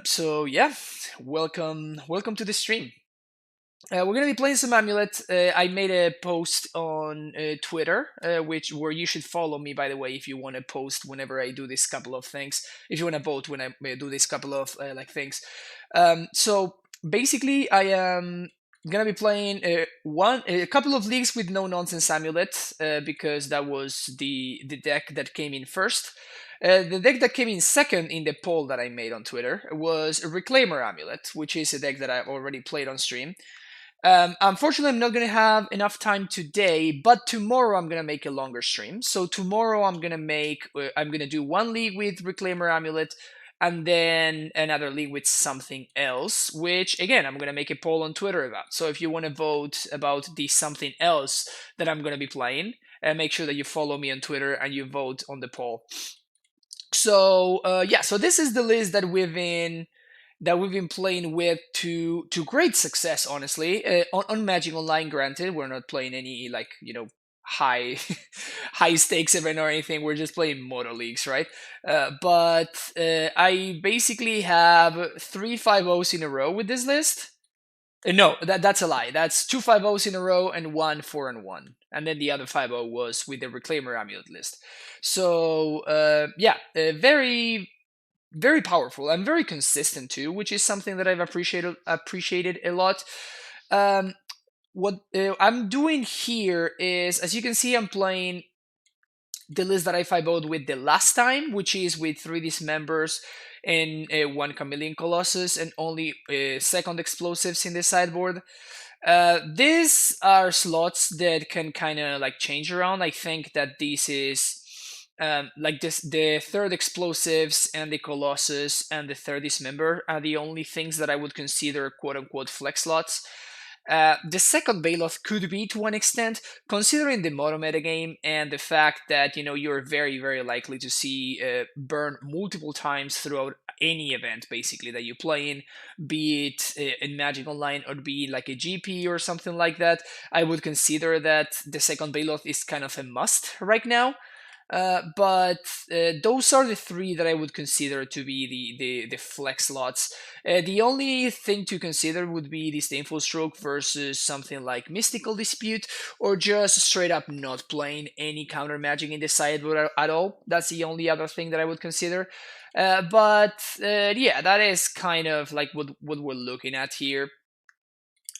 So yeah, welcome to the stream. We're gonna be playing some AmuLIT. I made a post on Twitter, which where you should follow me, by the way, if you want to post whenever I do this couple of things. If you want to vote when I do this couple of things. So basically, I am gonna be playing a couple of leagues with no nonsense AmuLIT because that was the deck that came in first. The deck that came in second in the poll that I made on Twitter was a Reclaimer AmuLIT, which is a deck that I've already played on stream. Unfortunately, I'm not going to have enough time today, but tomorrow I'm going to make a longer stream. So tomorrow I'm going to do one league with Reclaimer AmuLIT and then another league with something else, which again, I'm going to make a poll on Twitter about. So if you want to vote about the something else that I'm going to be playing, make sure that you follow me on Twitter and you vote on the poll. So yeah, so this is the list that we've been playing with to great success, honestly. On Magic Online, granted, we're not playing any high high stakes event or anything. We're just playing moto leagues, right? But I basically have 3 5-0s in a row with this list. No, that's a lie. That's 2 5-0s in a row and one 4-1, and then the other 5-0 was with the Reclaimer AmuLIT list. So yeah, very powerful and very consistent too, which is something that I've appreciated a lot. What I'm doing here is, as you can see, I'm playing the list that I 5-0'd with the last time, which is with 3 dismembers and 1 Chameleon Colossus and only second explosives in the sideboard. These are slots that can kind of like change around. I think that this is like this, the third explosives and the Colossus and the third dismember are the only things that I would consider quote unquote flex slots. The second Baloth could be to one extent, considering the mono metagame and the fact that you're very likely to see burn multiple times throughout any event basically that you play in, be it in Magic Online or be it like a GP or something like that. I would consider that the second Baloth is kind of a must right now. But those are the 3 that I would consider to be the flex slots. The only thing to consider would be Disdainful Stroke versus something like Mystical Dispute, or just straight up not playing any counter magic in the sideboard at all. That's the only other thing that I would consider. But yeah, that is kind of like what we're looking at here.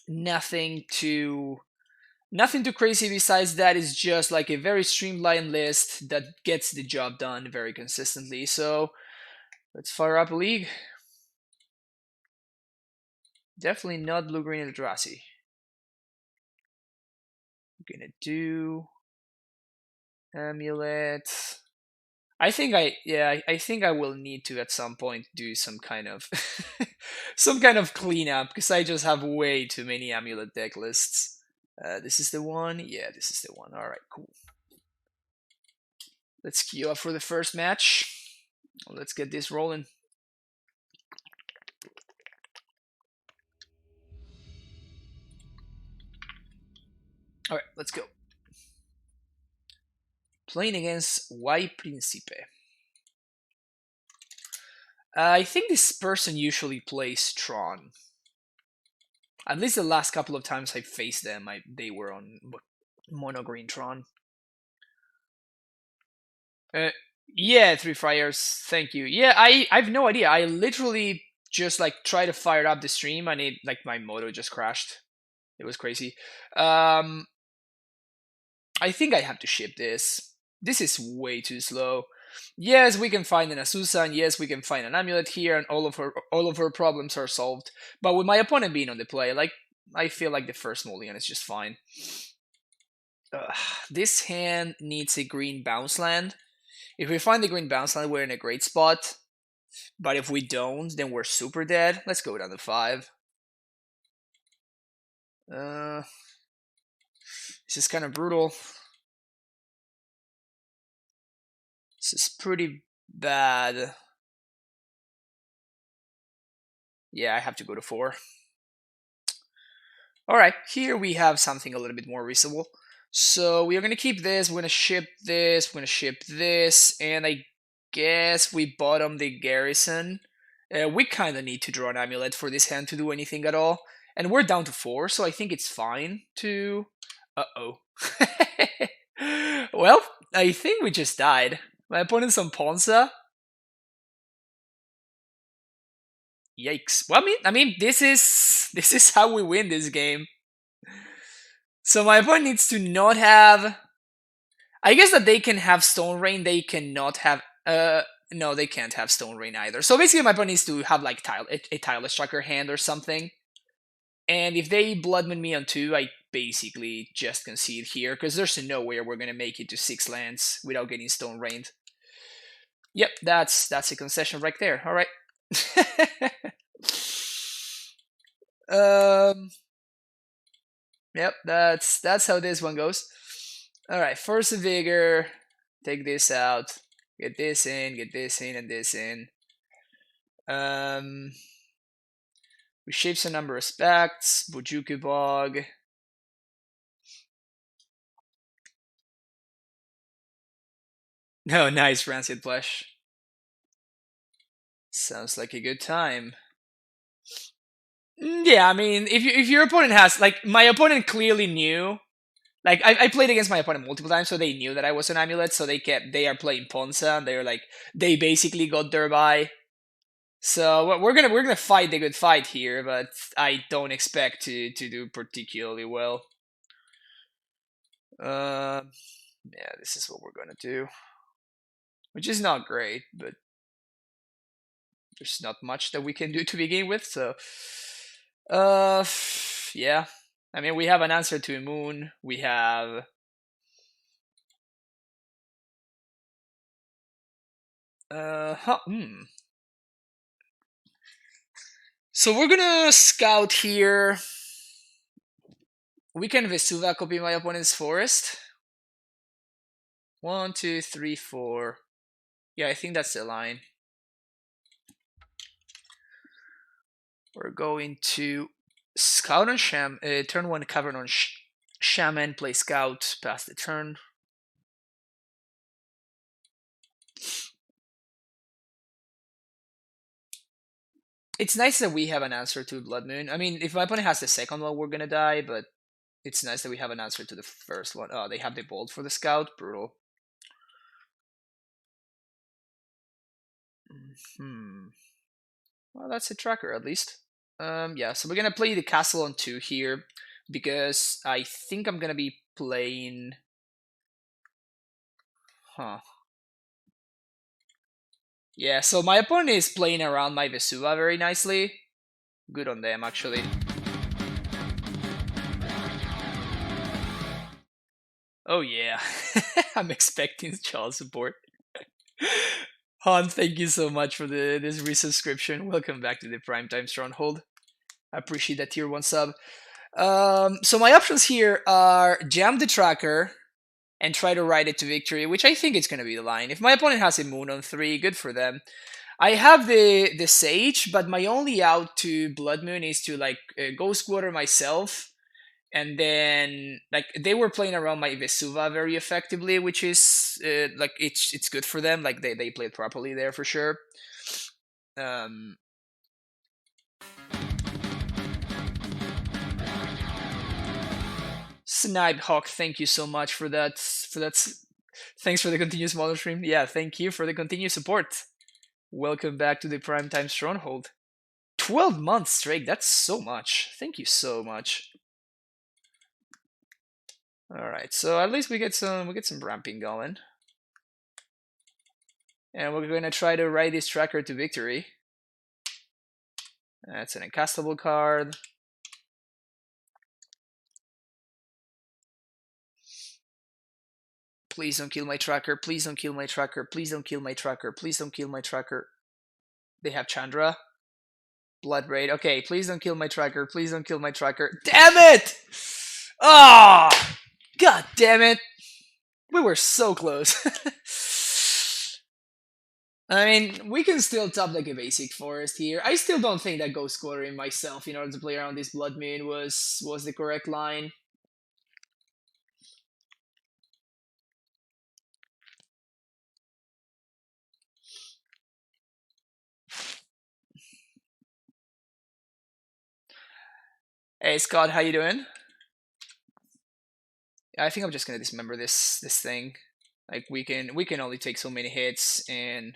Nothing too crazy besides that. Is just like a very streamlined list that gets the job done very consistently. So let's fire up a league. Definitely not blue-green Eldrazi. I'm gonna do AmuLIT. I think I will need to at some point do some kind of some kind of cleanup because I just have way too many AmuLIT deck lists. This is the one. Yeah, this is the one. All right, cool. Let's queue up for the first match. Let's get this rolling. All right, let's go. Playing against Y Principe. I think this person usually plays Tron. At least the last couple of times I faced them, they were on mono green Tron. Yeah, 3 fires. Thank you. Yeah, I've no idea. I literally just like try to fire up the stream and it like my moto just crashed. It was crazy. I think I have to ship this. This is way too slow. Yes, we can find an Azusa, and yes, we can find an AmuLIT here, and all of her problems are solved. But with my opponent being on the play, like I feel like the first mulligan is just fine. This hand needs a green bounce land. If we find the green bounce land, we're in a great spot. But if we don't, then we're super dead. Let's go down to 5. This is kind of brutal. This is pretty bad. Yeah, I have to go to 4. Alright, here we have something a little bit more reasonable. So we are going to keep this, we're going to ship this, we're going to ship this, and I guess we bottom the garrison We kind of need to draw an amulet for this hand to do anything at all. And we're down to 4, so I think it's fine to... Uh-oh. Well, I think we just died. My opponent's on Ponza. Yikes. Well, I mean, this is how we win this game. So my opponent needs to not have... I guess that they can have Stone Rain, they cannot have... No, they can't have Stone Rain either. So basically my opponent needs to have like a Tireless Tracker hand or something. And if they Blood Moon me on 2, I basically just concede here, because there's no way we're going to make it to 6 lands without getting Stone Rained. Yep, that's a concession right there. All right. Yep, that's how this one goes. All right, Force of Vigor. Take this out. Get this in, and this in. We shape some number of specs. Bujuku Bog. Oh, nice, Rancid Flesh. Sounds like a good time. Yeah, I mean, if your opponent has, like, my opponent clearly knew, like, I played against my opponent multiple times, so they knew that I was an amulet, so they are playing Ponza, and they're like, they basically got their buy. So we're gonna fight the good fight here, but I don't expect to do particularly well. Yeah, this is what we're gonna do, which is not great, but there's not much that we can do to begin with. So, yeah. I mean, we have an answer to Moon. We have... So we're gonna scout here. We can Vesuva copy my opponent's forest. 1, 2, 3, 4. Yeah, I think that's the line. We're going to scout on turn 1 Cavern on Shaman, play scout, pass the turn. It's nice that we have an answer to Blood Moon. I mean, if my opponent has the second one, we're gonna die, but it's nice that we have an answer to the first one. Oh, they have the Bolt for the scout. Brutal. Well, that's a tracker at least. Yeah, so we're gonna play the castle on 2 here, because I think I'm gonna be playing... Yeah, so my opponent is playing around my Vesuva very nicely. Good on them, actually. Oh yeah, I'm expecting child support. Han, thank you so much for this resubscription. Welcome back to the Primetime Stronghold. I appreciate that tier 1 sub. So my options here are jam the tracker and try to ride it to victory, which I think it's going to be the line. If my opponent has a Moon on 3, good for them. I have the Sage, but my only out to Blood Moon is to like Ghost Water myself. And then, like, they were playing around my Vesuva very effectively, which is like it's good for them. Like they played properly there for sure. Snipe Hawk, thank you so much for that. Thanks for the continuous model stream. Yeah, thank you for the continued support. Welcome back to the Primetime Stronghold. 12 months straight. That's so much. Thank you so much. All right, so at least we get some ramping going, and we're gonna try to ride this tracker to victory. That's an uncastable card. Please don't kill my tracker. Please don't kill my tracker. Please don't kill my tracker. Please don't kill my tracker. They have Chandra. Blood Raid. Okay, please don't kill my tracker. Please don't kill my tracker. Damn it! Ah! Oh, God damn it! We were so close. I mean, we can still top like a basic forest here. I still don't think that Ghost Quartering myself in order to play around this Blood Moon was the correct line. Hey Scott, how you doing? I think I'm just gonna dismember this thing. Like we can only take so many hits, and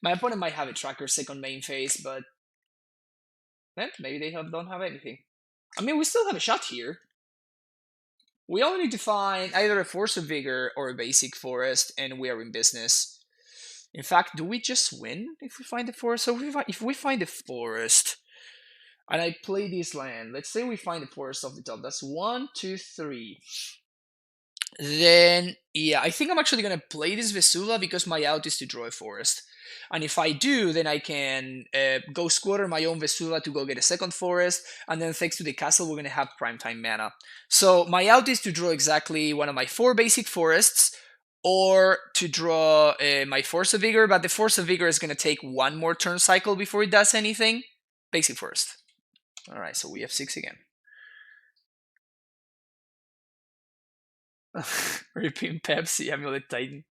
my opponent might have a tracker second main phase, but maybe they don't have anything. I mean, we still have a shot here. We only need to find either a Force of Vigor or a basic forest, and we are in business. In fact, do we just win if we find the forest? So if we find the forest, and I play this land, let's say we find the forest off the top. That's 1, 2, 3. Then yeah, I think I'm actually gonna play this Vesula because my out is to draw a forest. And if I do, then I can go squatter my own Vesula to go get a second forest, and then thanks to the castle, we're gonna have primetime mana. So my out is to draw exactly one of my 4 basic forests, or to draw my Force of Vigor, but the Force of Vigor is gonna take one more turn cycle before it does anything. Basic forest. Alright, so we have 6 again. Ripping Pepsi, AmuLIT Titan.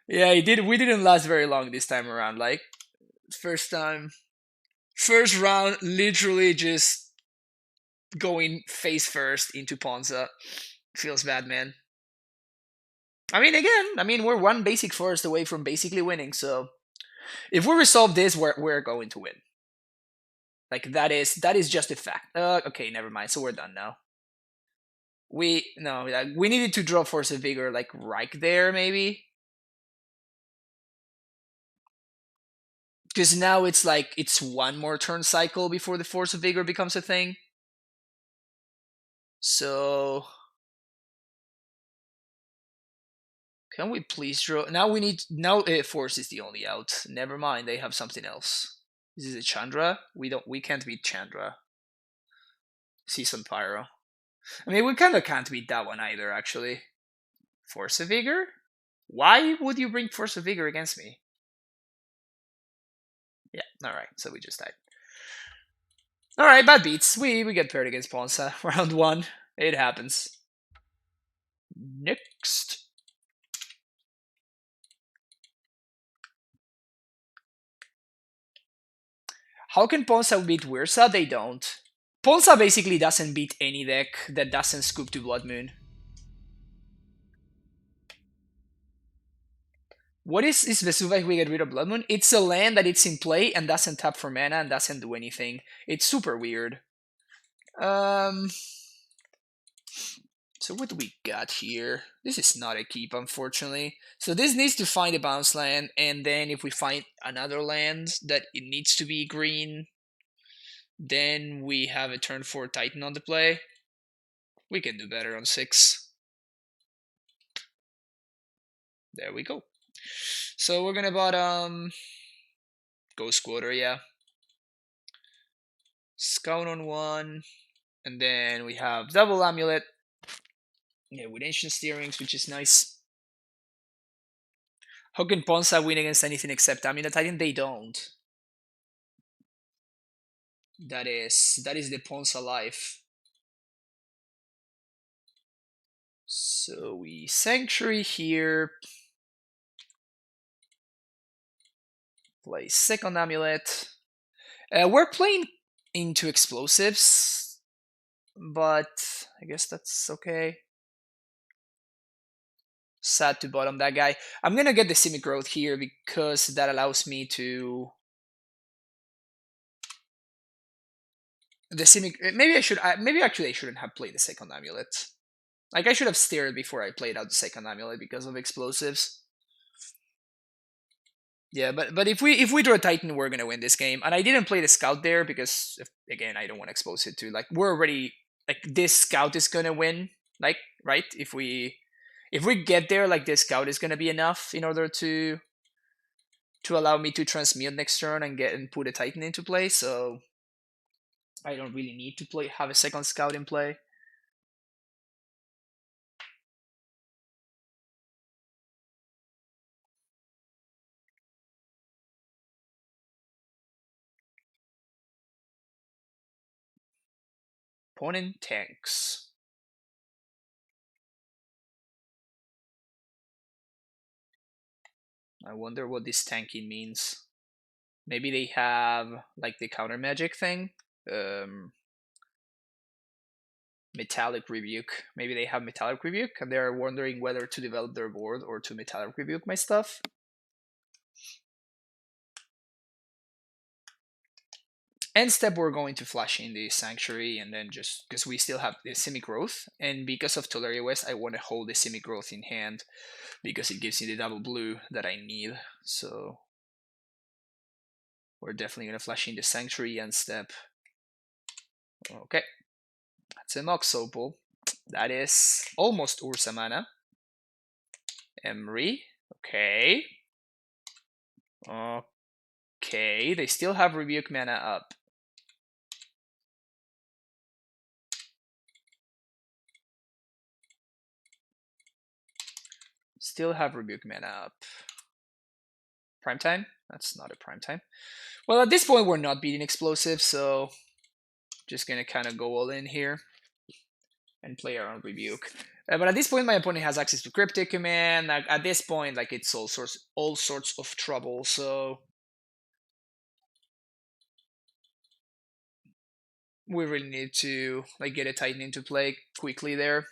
Yeah, he did. We didn't last very long this time around. Like first round, literally just going face first into Ponza. Feels bad, man. I mean, again, we're one basic forest away from basically winning. So if we resolve this, we're going to win. Like that is just a fact. Okay, never mind. So we're done now. We needed to draw Force of Vigor like right there, maybe. Because now it's like it's one more turn cycle before the Force of Vigor becomes a thing. So can we please draw? Now we need Force is the only out. Never mind, they have something else. Is this a Chandra? We can't beat Chandra. Season Pyro. I mean, we kind of can't beat that one either. Actually, Force of Vigor. Why would you bring Force of Vigor against me? Yeah. All right. So we just died. All right, bad beats. We get paired against Ponza. Round 1. It happens. Next. How can Ponza beat Urza? They don't. Ponza basically doesn't beat any deck that doesn't scoop to Blood Moon. What is Vesuva if we get rid of Blood Moon? It's a land that it's in play and doesn't tap for mana and doesn't do anything. It's super weird. So what do we got here? This is not a keep, unfortunately. So this needs to find a bounce land, and then if we find another land that it needs to be green, then we have a turn 4 Titan on the play. We can do better on 6. There we go. So we're gonna bottom Ghost Quarter, yeah. Scout on 1, and then we have double AmuLIT. Yeah, with ancient steerings, which is nice. How can Ponza win against anything except AmuLIT Titan? They don't. That is the Ponza life. So we Sanctuary here. Play second AmuLIT. We're playing into explosives, but I guess that's okay. Sad to bottom that guy. I'm gonna get the Simic growth here because that allows me to. The Simic. Maybe actually I shouldn't have played the second AmuLIT. Like I should have stared before I played out the second AmuLIT because of explosives. Yeah, but if we draw a Titan, we're gonna win this game. And I didn't play the Scout there because again I don't want to expose it to like we're already like this Scout is gonna win. Like right if we get there, like this Scout is gonna be enough in order to allow me to transmute next turn and put a Titan into play. So I don't really need to have a second Scout in play. Opponent tanks. I wonder what this tanking means. Maybe they have like the counter magic thing. Metallic Rebuke. Maybe they have Metallic Rebuke and they're wondering whether to develop their board or to Metallic Rebuke my stuff. End step, we're going to flash in the Sanctuary, and then just because we still have the Simic Growth, and because of Tolaria West, I want to hold the Simic Growth in hand because it gives me the double blue that I need. So we're definitely going to flash in the Sanctuary end step. Okay, that's a Mox Opal. That is almost Urza mana. Emery. Okay. Okay, they still have Rebuke mana up. Still have Rebuke mana up. Prime time? That's not a prime time. Well, at this point, we're not beating explosive, so just gonna kind of go all in here and play around Rebuke. But at this point, my opponent has access to Cryptic Command. At this point, like, it's all sorts of trouble. So we really need to like get a Titan into play quickly there.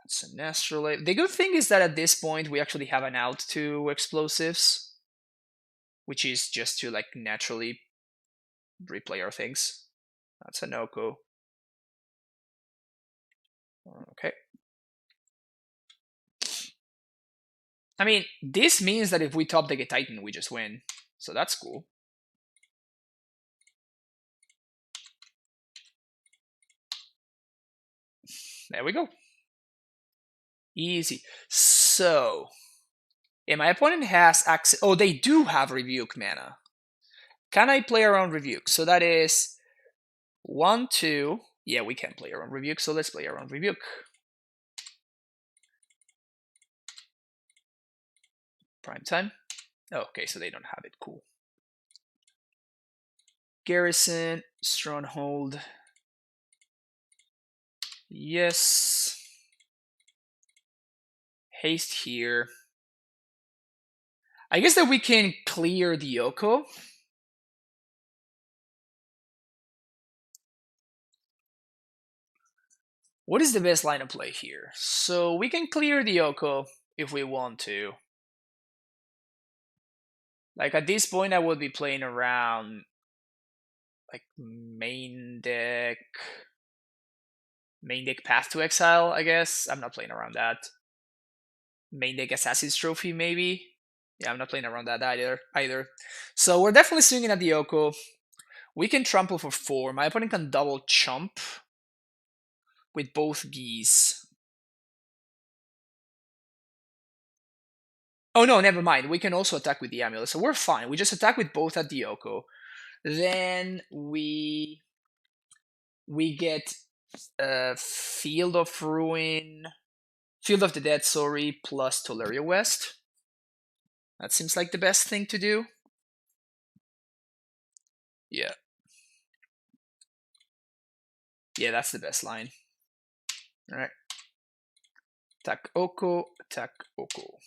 That's an Astrolabe. The good thing is that at this point, we actually have an out to explosives, which is just to like naturally replay our things. That's a Noko. Okay. I mean, this means that if we top deck a Titan, we just win. So that's cool. There we go. Easy. So, yeah, my opponent has access. Oh, they do have Rebuke mana. Can I play around Rebuke? So that is 1, 2. Yeah, we can play around Rebuke, so let's play around Rebuke. Prime time. Oh, okay, so they don't have it. Cool. Garrison, Stronghold. Yes. Haste here. I guess that we can clear the Yoko. What is the best line of play here? So we can clear the Yoko if we want to. Like at this point, I would be playing around like main deck Path to Exile, I guess. I'm not playing around that. Main deck Assassin's Trophy, maybe. Yeah, I'm not playing around that either. So we're definitely swinging at the Yoko. We can trample for 4. My opponent can double chump with both geese. Oh no, never mind. We can also attack with the AmuLIT, so we're fine. We just attack with both at the Yoko. Then we get Field of the Dead, sorry, plus Tolaria West. That seems like the best thing to do. Yeah. Yeah, that's the best line. Alright. Attack Oko, attack Oko.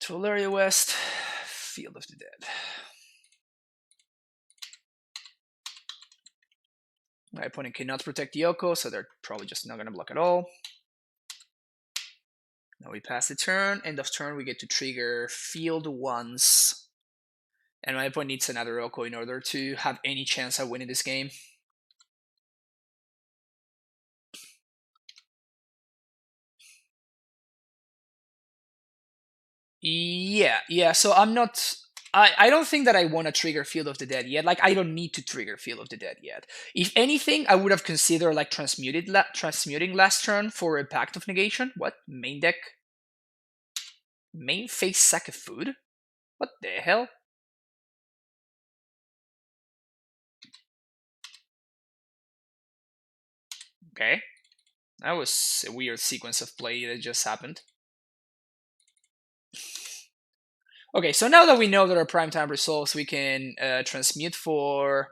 Tolaria West, Field of the Dead. My opponent cannot protect the Yoko, so they're probably just not going to block at all. Now we pass the turn. End of turn, we get to trigger Field once. And my opponent needs another Yoko in order to have any chance at winning this game. Yeah, so I'm not... I don't think that I want to trigger Field of the Dead yet. Like, I don't need to trigger Field of the Dead yet. If anything, I would have considered, like, transmuting last turn for a Pact of Negation. What? Main deck? Main face sack of food? What the hell? Okay. That was a weird sequence of play that just happened. Okay, so now that we know that our prime time resolves, we can transmute for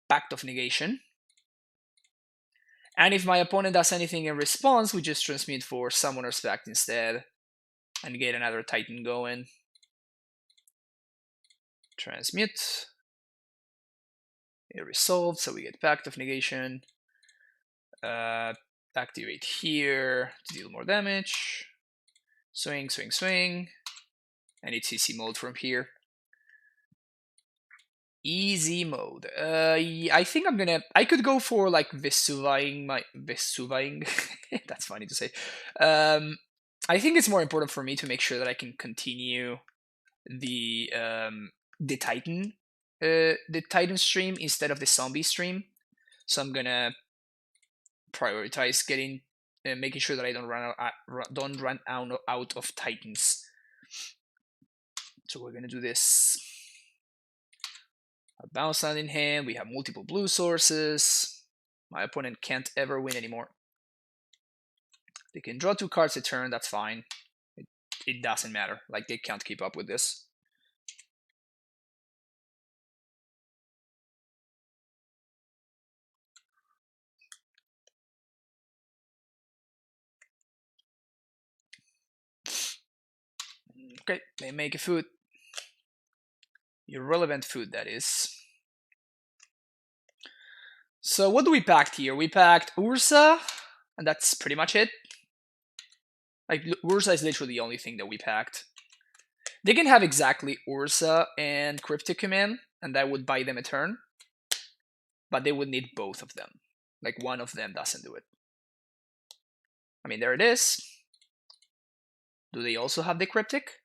Pact of Negation. And if my opponent does anything in response, we just transmute for Summoner's Pact instead and get another Titan going. Transmute. It resolved, so we get Pact of Negation. Activate here to deal more damage. Swing, swing, swing. And it's easy mode from here. Easy mode. I think I could go for like Vesuving. That's funny to say. I think it's more important for me to make sure that I can continue the Titan stream instead of the zombie stream. So I'm gonna prioritize making sure that I don't run out of Titans. So we're gonna do this. A bounce land in hand. We have multiple blue sources. My opponent can't ever win anymore. They can draw 2 cards a turn. That's fine. It doesn't matter. Like, they can't keep up with this. Okay, they make a food. Irrelevant food, that is. So what do we packed here? We packed Urza, and that's pretty much it. Like, Urza is literally the only thing that we packed. They can have exactly Urza and Cryptic Command, and that would buy them a turn. But they would need both of them. Like, one of them doesn't do it. I mean, there it is. Do they also have the Cryptic?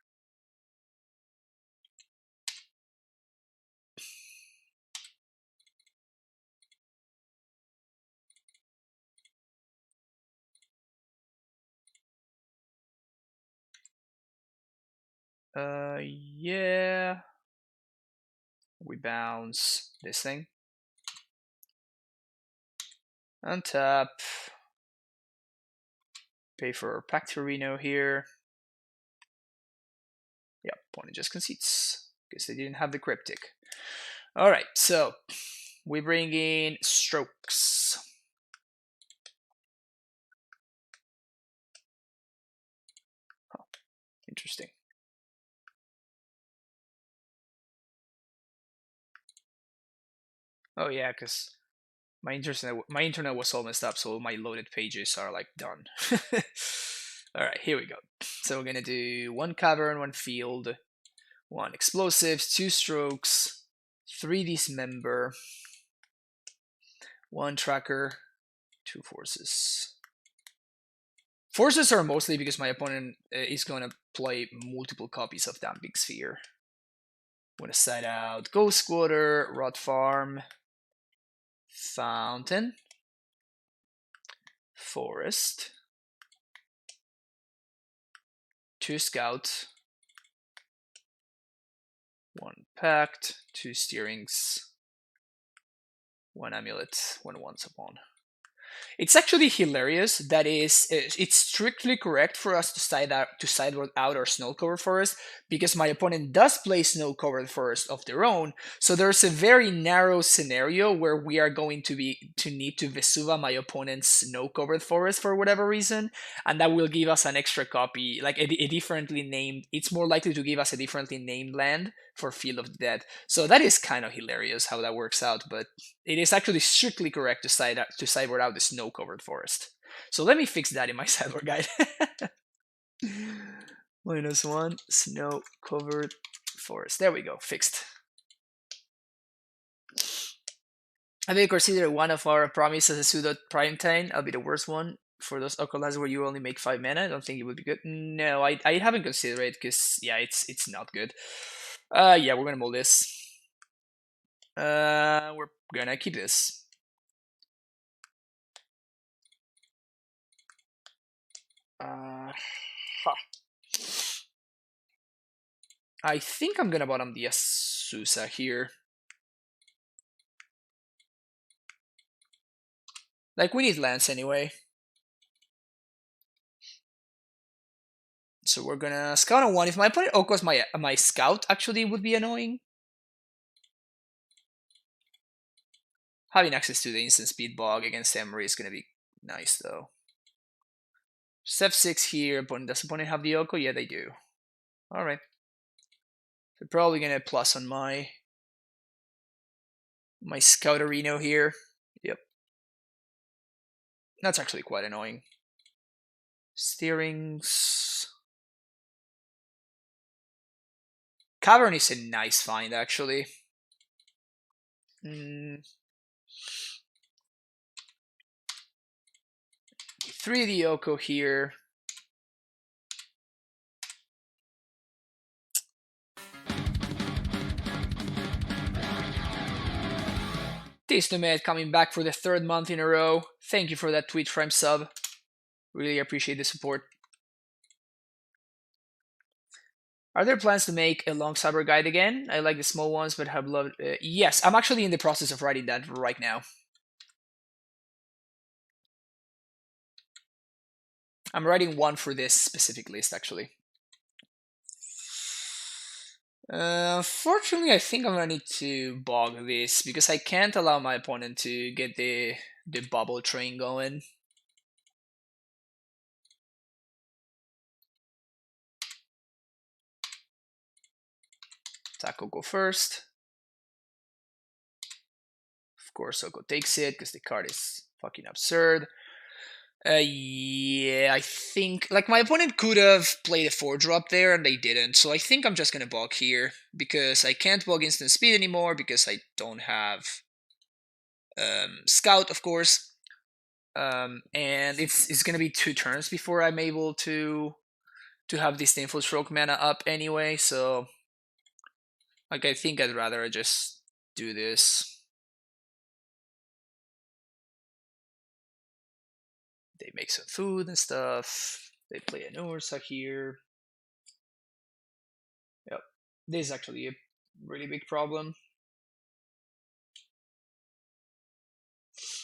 Yeah. We bounce this thing. Untap. Pay for Pactorino here. Yep, opponent just concedes. Guess they didn't have the Cryptic. Alright, so we bring in Strokes. Huh. Interesting. Oh yeah, because my internet was all messed up, so my loaded pages are like done. Alright, here we go. So we're gonna do 1 Cavern, 1 Field, 1 Explosives, 2 Strokes, 3 Dismember, 1 Tracker, 2 Forces. Forces are mostly because my opponent is going to play multiple copies of that big sphere. I'm going to side out Ghost Squatter, Rot Farm, Fountain, Forest, 2 Scout, 1 Pact, 2 Steerings, 1 Amulet, 1 Once Upon. It's actually hilarious that it's strictly correct for us to sideboard out our snow-covered forest, because my opponent does play snow-covered forest of their own. So there's a very narrow scenario where we are going to need to Vesuva my opponent's snow-covered forest for whatever reason, and that will give us an extra copy, like a differently named. It's more likely to give us a differently named land for Field of the Dead. So that is kind of hilarious how that works out, but it is actually strictly correct to sideboard out the snow-covered forest. So let me fix that in my sideboard guide. -1 snow-covered forest. There we go, fixed. I may consider one of our promise as a pseudo primetime. I'll be the worst one for those Oculus where you only make 5 mana. I don't think it would be good. No, I haven't considered it because yeah, it's not good. Yeah, we're gonna mold this. We're gonna keep this. I think I'm gonna bottom the Azusa here. Like, we need lands anyway. So we're gonna scout on 1. If my opponent Okos my scout, actually would be annoying. Having access to the instant speed bog against Emery is gonna be nice though. Step 6 here. Does opponent have the Oko? Yeah, they do. Alright. They're probably gonna plus on my Scouterino here. Yep. That's actually quite annoying. Steerings. Cavern is a nice find, actually. 3D Oko here. Disnomed coming back for the 3rd month in a row. Thank you for that Twitch Prime sub. Really appreciate the support. Are there plans to make a long cyber guide again? I like the small ones, but have loved. Yes, I'm actually in the process of writing that right now. I'm writing one for this specific list, actually. Fortunately, I think I'm gonna need to bog this because I can't allow my opponent to get the bubble train going. Taco go first. Of course, Oko takes it because the card is fucking absurd. Yeah, I think like my opponent could have played a 4-drop there and they didn't, so I think I'm just gonna bog here because I can't bog instant speed anymore because I don't have Scout, of course, and it's gonna be 2 turns before I'm able to have Disdainful Stroke mana up anyway. So like I think I'd rather just do this. They make some food and stuff. They play an Urza here. Yep, this is actually a really big problem.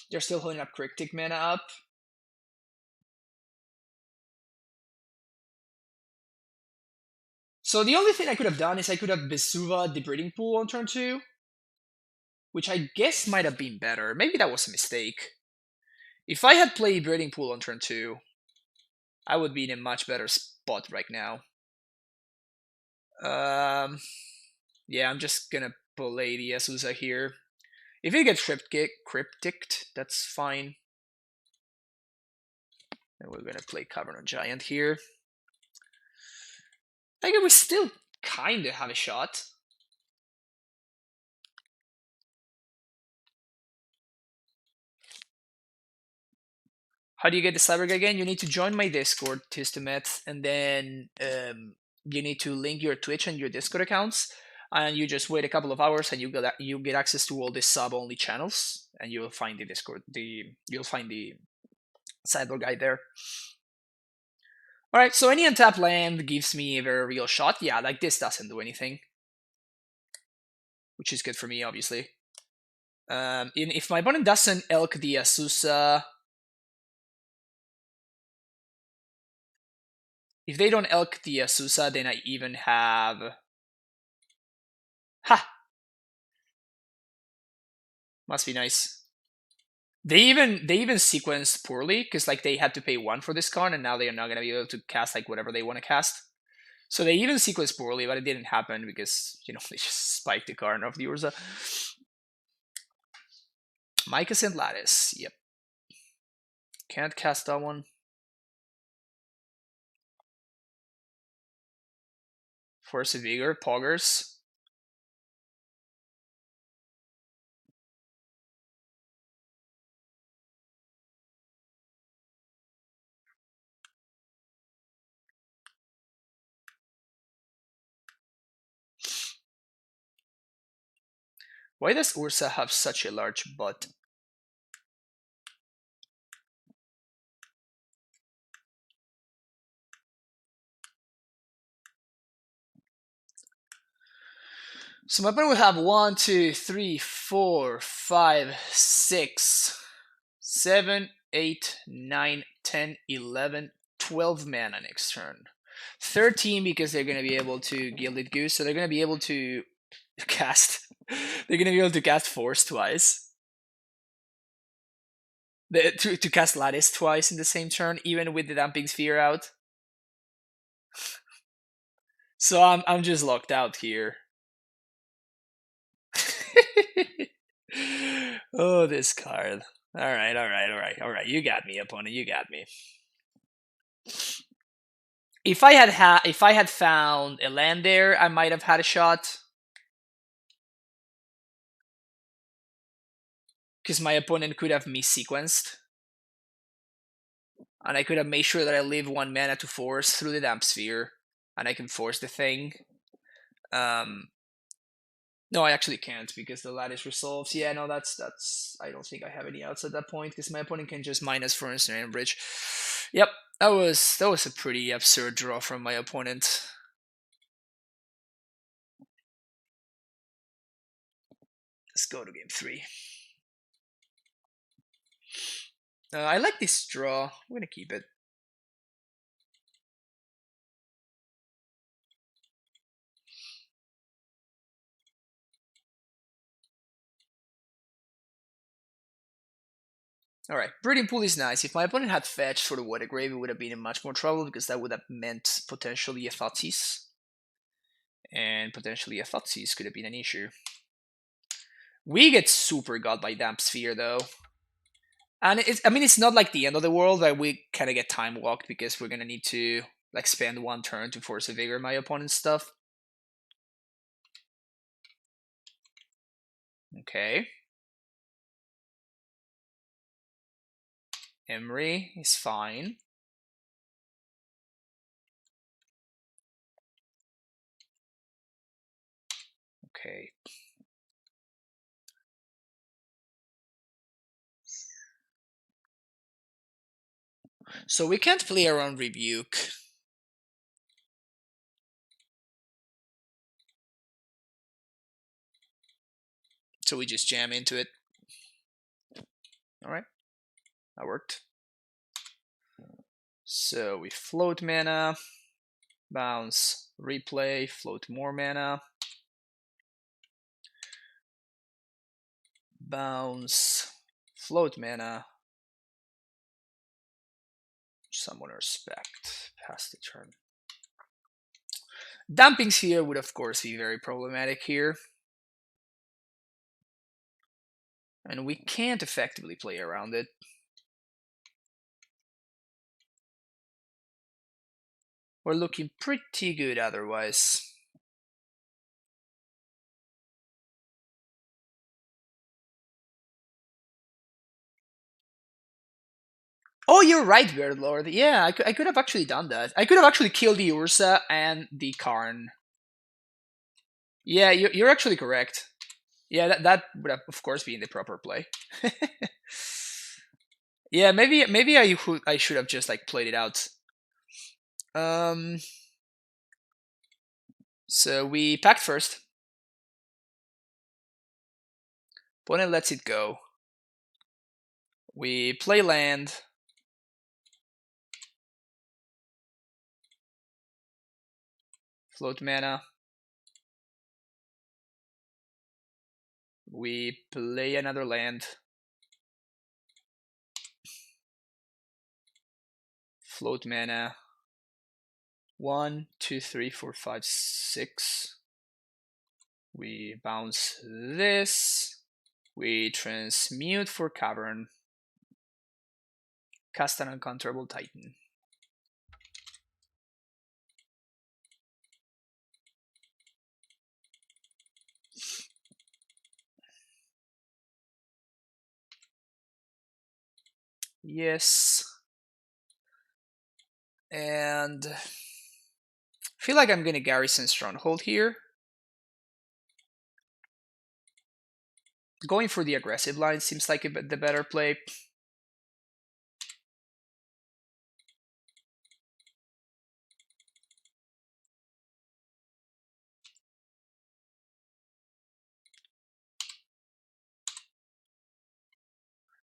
They're still holding up Cryptic mana up. So the only thing I could have done is I could have Besuva the Breeding Pool on turn 2, which I guess might have been better. Maybe that was a mistake. If I had played Breeding Pool on turn 2, I would be in a much better spot right now. Yeah, I'm just gonna play the Azusa here. If it gets crypticked, that's fine. And we're gonna play Cavern on Giant here. I think we still kinda have a shot. How do you get the Cyberg again? You need to join my Discord, Tistomet, and then you need to link your Twitch and your Discord accounts, and you just wait a couple of hours, and you get access to all the sub-only channels, and you'll find the Discord. You'll find the Cyborg guide there. All right, so any untapped land gives me a very real shot. Yeah, like this doesn't do anything, which is good for me, obviously. If my opponent doesn't elk the Azusa. If they don't elk the Azusa, then I even have... Ha! Must be nice. They even sequenced poorly, because like they had to pay 1 for this card, and now they are not going to be able to cast like whatever they want to cast. So they even sequenced poorly, but it didn't happen because, you know, they just spiked the card of the Urza. Micah's and Lattice, yep. Can't cast that one. Force of Vigor, Poggers. Why does Urza have such a large butt? So my opponent will have 1, 2, 3, 4, 5, 6, 7, 8, 9, 10, 11, 12 mana next turn. 13 because they're going to be able to Gilded Goose, so they're going to be able to cast... they're going to be able to cast Force twice. To cast Lattice twice in the same turn, even with the Damping Sphere out. So I'm just locked out here. Oh, this card. All right, all right, all right, all right. You got me, opponent. You got me. If I had found a land there, I might have had a shot. Because my opponent could have me sequenced. And I could have made sure that I leave 1 mana to force through the Damp Sphere. And I can force the thing. No, I actually can't because the lattice resolves. Yeah, no, that's. I don't think I have any outs at that point because my opponent can just minus for Ensnaring Bridge. Yep, that was a pretty absurd draw from my opponent. Let's go to game 3. I like this draw. I'm gonna keep it. Alright, Breeding Pool is nice. If my opponent had fetched for the Water Grave, it would have been in much more trouble because that would have meant potentially a Thoughtseize. And potentially a Thoughtseize could have been an issue. We get super got by Damp Sphere though. And it's not like the end of the world, but we kind of get time walked because we're gonna need to like spend 1 turn to force a vigor my opponent's stuff. Okay. Emery is fine. Okay. So we can't play around Rebuke. So we just jam into it. Alright. That worked. So we float mana, bounce, replay, float more mana, bounce, float mana, Summoner Spect, pass the turn. Damping Sphere would of course be very problematic here. And we can't effectively play around it. We're looking pretty good otherwise. Oh, you're right, Beardlord. Yeah, I could have actually done that. I could have actually killed the Urza and the Karn. Yeah, you're actually correct. Yeah, that would have, of course, been the proper play. Yeah, maybe I should have just like played it out. So we packed first. Opponent lets it go. We play land. Float mana. We play another land. Float mana. 1, 2, 3, 4, 5, 6. We bounce this. We transmute for Cavern. Cast an Uncounterable Titan. Yes. And I feel like I'm gonna Garrison Stronghold here. Going for the aggressive line seems like the better play.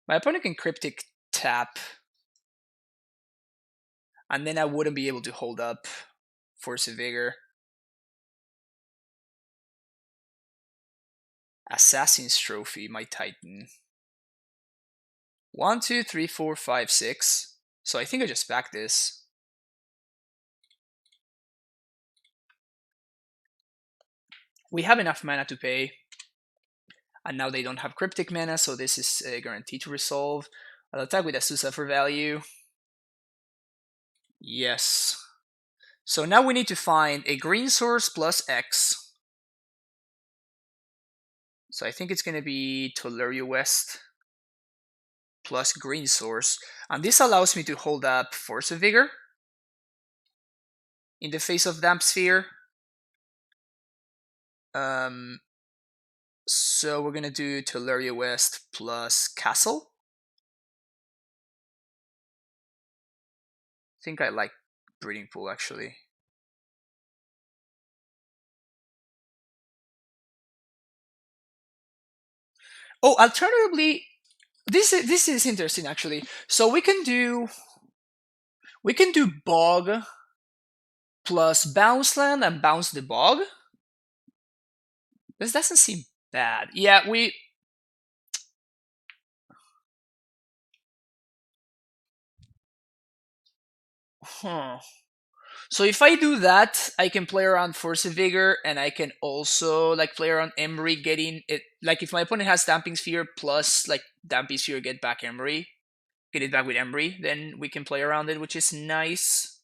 My opponent can Cryptic tap, and then I wouldn't be able to hold up Force of Vigor. Assassin's Trophy, my Titan. 1, 2, 3, 4, 5, 6. So I think I just back this. We have enough mana to pay. And now they don't have Cryptic mana, so this is guaranteed to resolve. I'll attack with Azusa for value. Yes. So now we need to find a green source plus X. So I think it's going to be Tolaria West plus green source. And this allows me to hold up Force of Vigor in the face of Damp Sphere. So we're going to do Tolaria West plus Castle. I think I like Breeding Pool, actually. Oh, alternatively, this is interesting, actually. So we can do Bog plus Bounce Land and Bounce the Bog. This doesn't seem bad. Yeah, we... Huh. So if I do that, I can play around Force of Vigor, and I can also like play around Emery, getting it. Like if my opponent has Damping Sphere plus like Damping Sphere, get back Emery, get it back with Emery, then we can play around it, which is nice.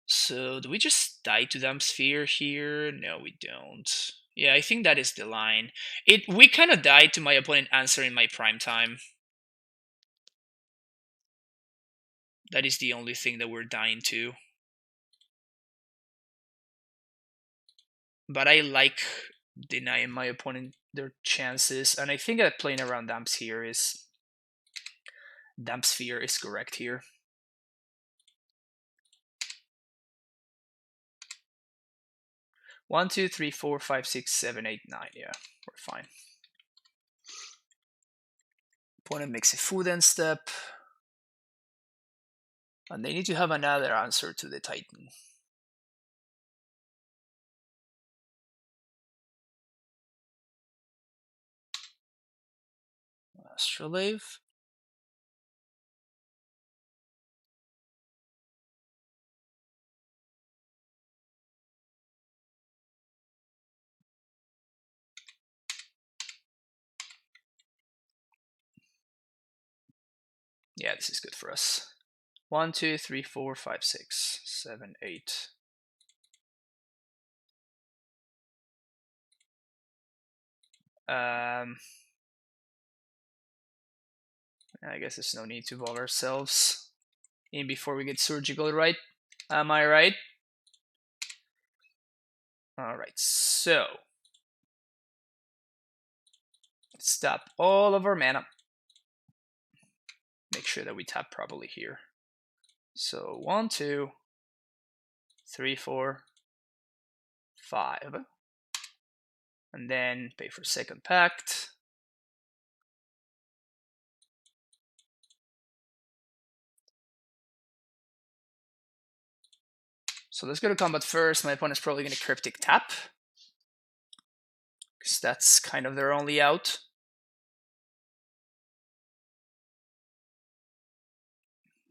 So do we just die to Damp Sphere here? No, we don't. Yeah, I think that is the line. We kind of died to my opponent answering my prime time. That is the only thing that we're dying to. But I like denying my opponent their chances, and I think that playing around Damp Sphere is correct here. One, two, three, four, five, six, seven, eight, nine. Yeah, we're fine. Opponent makes a food end step, and they need to have another answer to the Titan. Astrolabe. Yeah, this is good for us. 1, 2, 3, 4, 5, 6, 7, 8. I guess there's no need to involve ourselves in before we get surgical, right? Am I right? Alright, so let's tap all of our mana. Make sure that we tap properly here. So 1, 2, 3, 4, 5. And then pay for second pact. So let's go to combat first. My opponent's probably going to Cryptic Tap, because that's kind of their only out.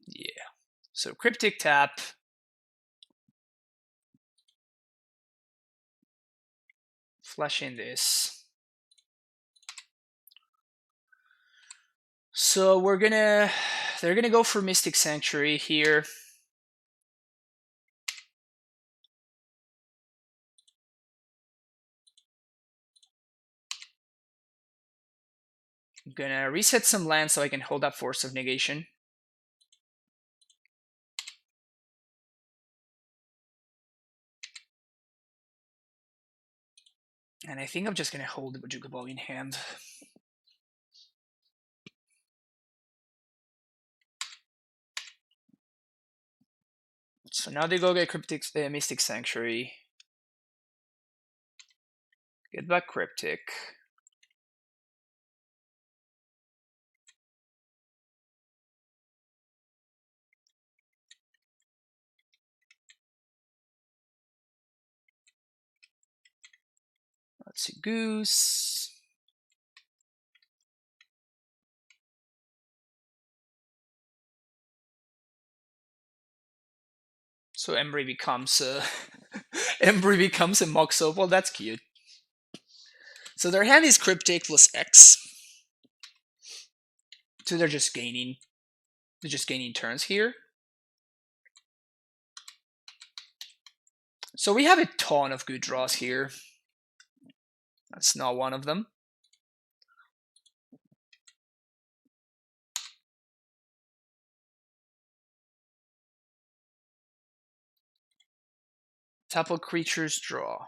Yeah. So Cryptic Tap. Flash in this. So they're gonna go for Mystic Sanctuary here. I'm gonna reset some land so I can hold up Force of Negation. And I think I'm just gonna hold the Bojuka Ball in hand. So now they go get Mystic Sanctuary. Get back Cryptic. Let's see, Goose. So Embry becomes Embry becomes a Mox Opal. That's cute. So their hand is Cryptic plus X. So they're just gaining turns here. So we have a ton of good draws here. That's not one of them. Tap all creatures, draw.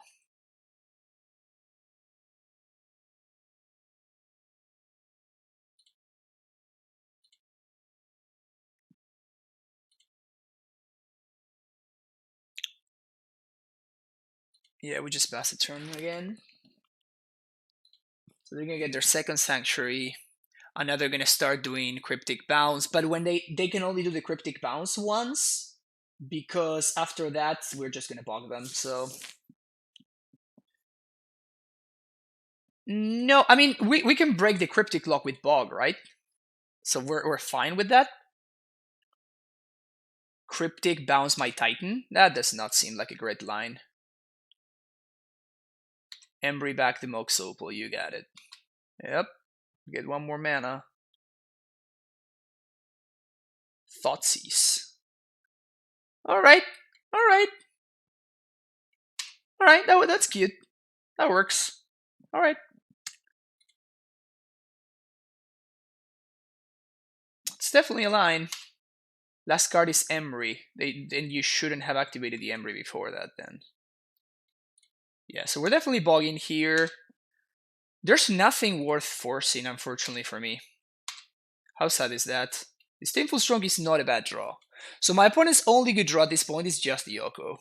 Yeah, we just pass the turn again. So they're gonna get their second Sanctuary. And now they're gonna start doing Cryptic Bounce, but when they can only do the Cryptic Bounce once, because after that we're just gonna bog them. So no, I mean we can break the Cryptic lock with bog, right? So we're fine with that. Cryptic Bounce my Titan. That does not seem like a great line. Embry back the Mox Opal, you got it. Yep. Get one more mana. Thoughtseize. Alright. Alright. Alright, that's cute. That works. Alright. It's definitely a line. Last card is Embry. Then you shouldn't have activated the Embry before that then. Yeah, so we're definitely bogging here. There's nothing worth forcing, unfortunately, for me. How sad is that? Disdainful Strong is not a bad draw. So my opponent's only good draw at this point is just the Yoko.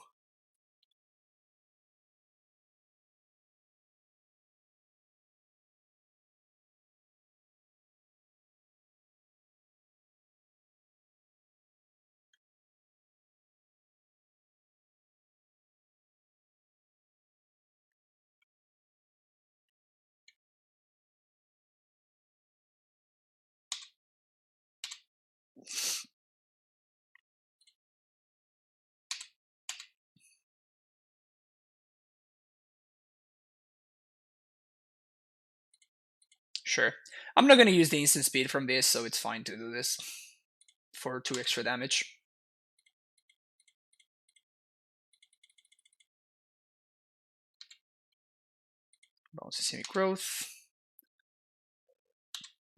Sure. I'm not going to use the instant speed from this, so it's fine to do this for 2 extra damage. Bounce Simic Growth.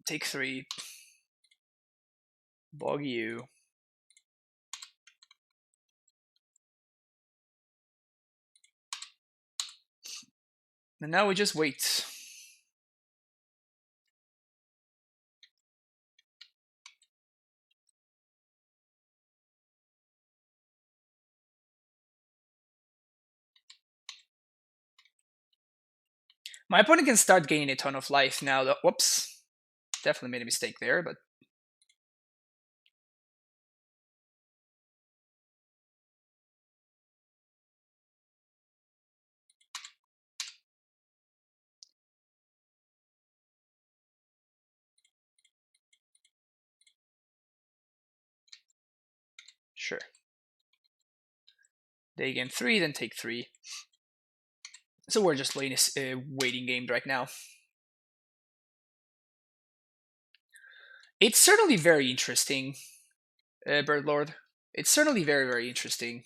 Take 3. Bog you. And now we just wait. My opponent can start gaining a ton of life now. Whoops. Definitely made a mistake there, but... Sure. They gain 3, then take 3. So we're just playing a waiting game right now. It's certainly very interesting, Birdlord. It's certainly very, very interesting.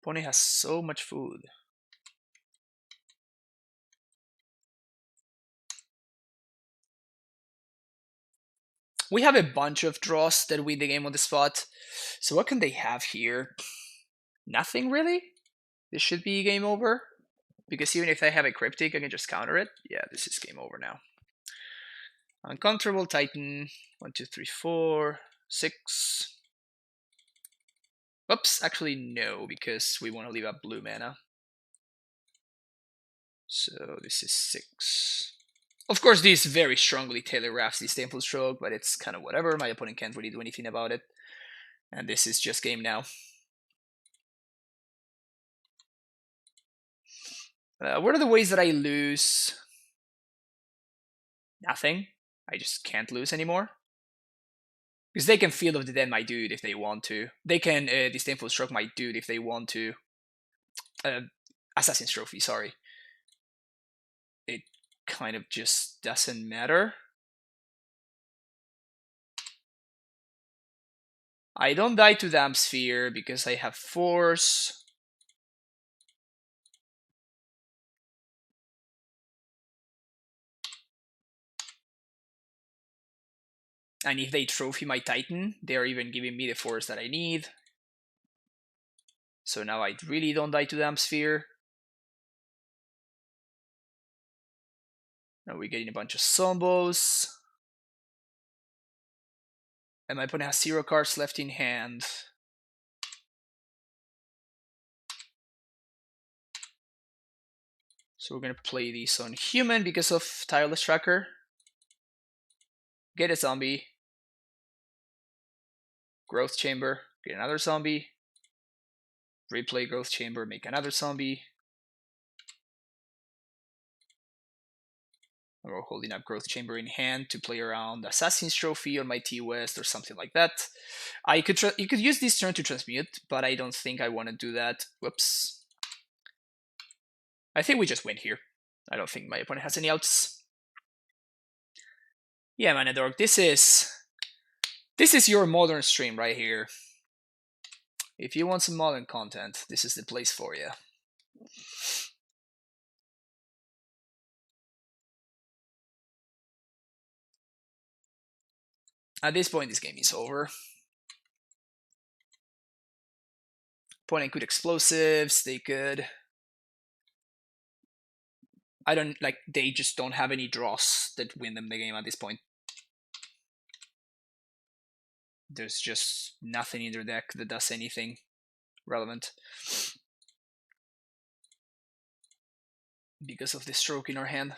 Pony has so much food. We have a bunch of draws that win the game on the spot. So what can they have here? Nothing really? This should be game over. Because even if they have a Cryptic, I can just counter it. Yeah, this is game over now. Uncomfortable Titan. 1, 2, 3, 4, 6. Oops, actually no, because we want to leave up blue mana. So this is 6. Of course, this very strongly telegraphs the Disdainful Stroke, but it's kind of whatever. My opponent can't really do anything about it. And this is just game now. What are the ways that I lose? Nothing. I just can't lose anymore. Because they can Field of the Dead my dude if they want to. They can Disdainful Stroke my dude if they want to. Assassin's Trophy, sorry. It kind of just doesn't matter. I don't die to Damp Sphere because I have Force. And if they trophy my Titan, they're even giving me the Force that I need. So now I really don't die to Damp Sphere. Now we're getting a bunch of Zombos. And my opponent has 0 cards left in hand. So we're going to play this on Human because of Tireless Tracker. Get a zombie. Growth Chamber. Get another zombie. Replay Growth Chamber. Make another zombie. Or holding up Growth Chamber in hand to play around Assassin's Trophy on my T-West or something like that. You could use this turn to transmute, but I don't think I want to do that. Whoops. I think we just win here. I don't think my opponent has any outs. Yeah, Manadork, this is your modern stream right here. If you want some modern content, this is the place for you. At this point, this game is over. Opponent could explosives, they could... they just don't have any draws that win them the game at this point. There's just nothing in their deck that does anything relevant. Because of the stroke in our hand.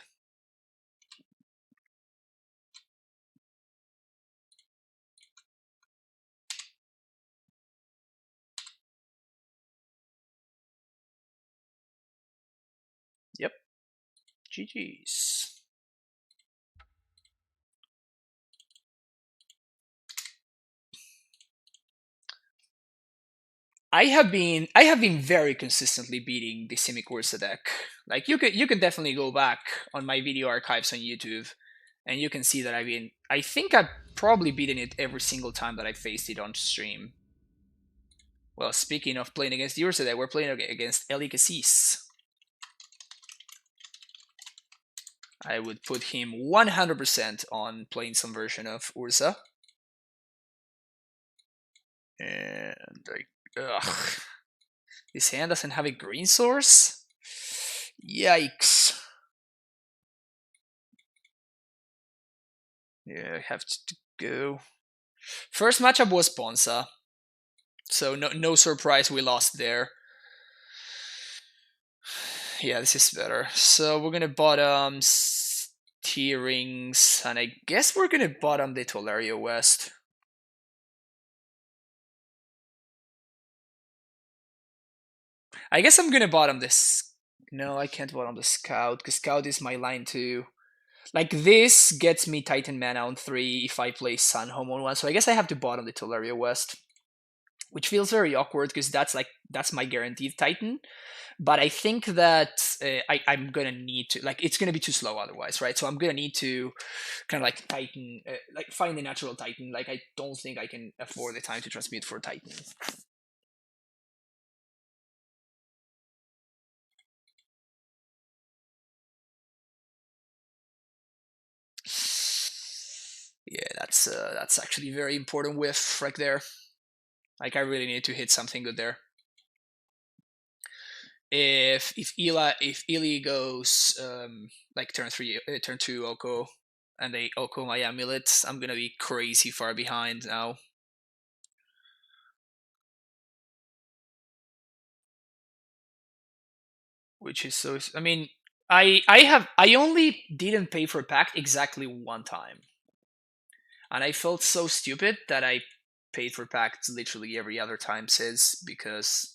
Yep. GG's. I have been very consistently beating the Simic Urza deck. Like you can definitely go back on my video archives on YouTube and you can see that I think I've probably beaten it every single time that I faced it on stream. Well, speaking of playing against the Urza deck, we're playing against Eli Cassis. I would put him 100% on playing some version of Urza. And his hand doesn't have a green source? Yikes. Yeah, I have to go. First matchup was Ponza. So no surprise we lost there. Yeah, this is better. So we're gonna bottom T-Rings, and I guess we're gonna bottom the Tolaria West. I guess I'm gonna bottom this. No, I can't bottom the Scout, because Scout is my line too. Like, this gets me Titan mana on 3 if I play Sun Home on 1, so I guess I have to bottom the Tolaria West. Which feels very awkward, because that's my guaranteed Titan. But I think that I'm gonna need to, like, it's gonna be too slow otherwise, right? So I'm gonna need to kind of like Titan, like find a natural Titan. Like, I don't think I can afford the time to transmute for Titan. Yeah, that's actually very important whiff right there. Like, I really need to hit something good there. If Eli goes like turn 2 Oko, and they Oko my AmuLIT, I'm gonna be crazy far behind now. Which is so. I mean, I only didn't pay for Pact exactly one time, and I felt so stupid that I paid for Pact literally every other time since, because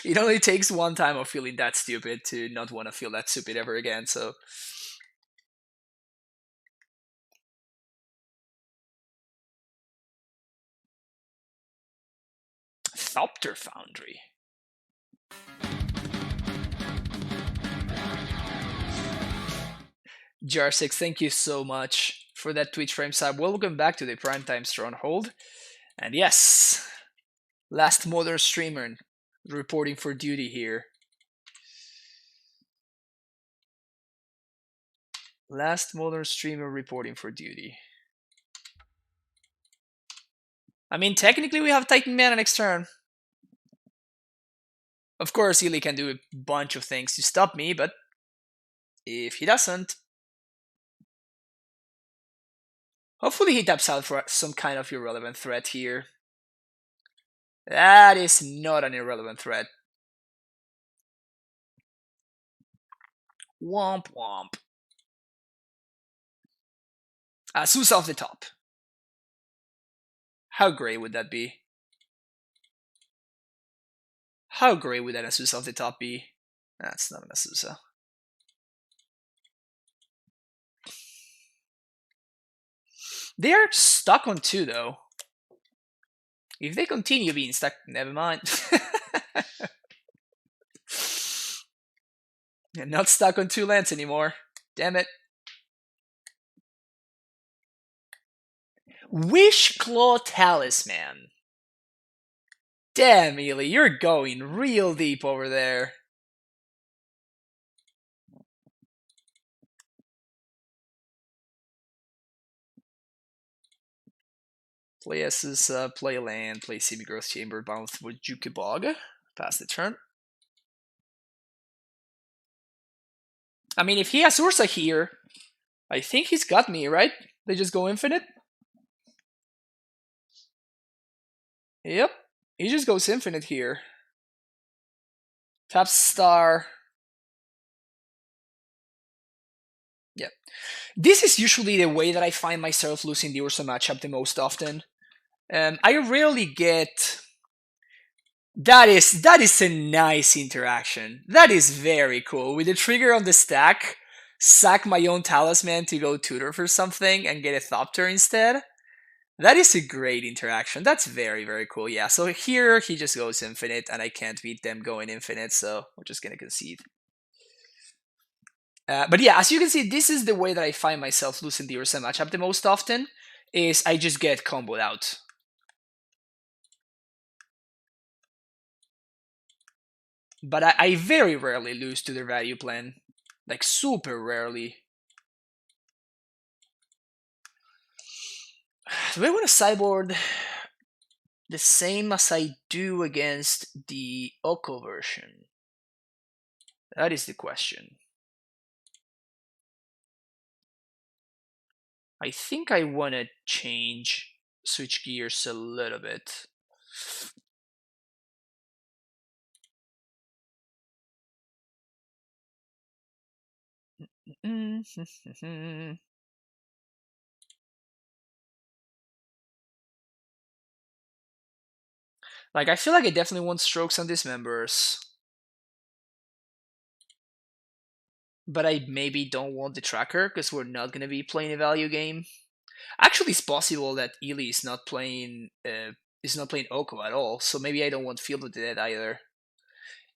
it only takes one time of feeling that stupid to not want to feel that stupid ever again. So Thopter Foundry. Jar6, thank you so much for that Twitch frame sub. Welcome back to the Primetime Stronghold. And yes, last modern streamer reporting for duty here. Last modern streamer reporting for duty. I mean, technically we have Titan Mana next turn. Of course, Ely can do a bunch of things to stop me, but if he doesn't, hopefully he taps out for some kind of irrelevant threat here. That is not an irrelevant threat. Womp womp. Azusa off the top. How great would that be? How great would that Azusa off the top be? That's not an Azusa. They are stuck on 2 though. If they continue being stuck, never mind. They're not stuck on 2 lands anymore. Damn it. Wishclaw Talisman. Damn, Ely, you're going real deep over there. Play Azusa, play land, play Simic Growth Chamber, bounce with Jukebog. Pass the turn. I mean, if he has Urza here, I think he's got me, right? They just go infinite? Yep, he just goes infinite here. Tap star. Yep. This is usually the way that I find myself losing the Urza matchup the most often. I rarely get... That is a nice interaction. That is very cool. With the trigger on the stack, sack my own talisman to go tutor for something and get a Thopter instead. That is a great interaction. That's very, very cool. Yeah, so here he just goes infinite and I can't beat them going infinite, so we're just gonna concede. But yeah, as you can see, this is the way that I find myself losing the Urza matchup the most often, is I just get comboed out. But I very rarely lose to their value plan. Like, super rarely. Do I want to sideboard the same as I do against the Oko version? That is the question. I think I want to switch gears a little bit. Like, I feel like I definitely want strokes on these members. But I maybe don't want the tracker, because we're not going to be playing a value game. Actually, it's possible that Ely is not playing Oko at all, so maybe I don't want Field of the Dead either.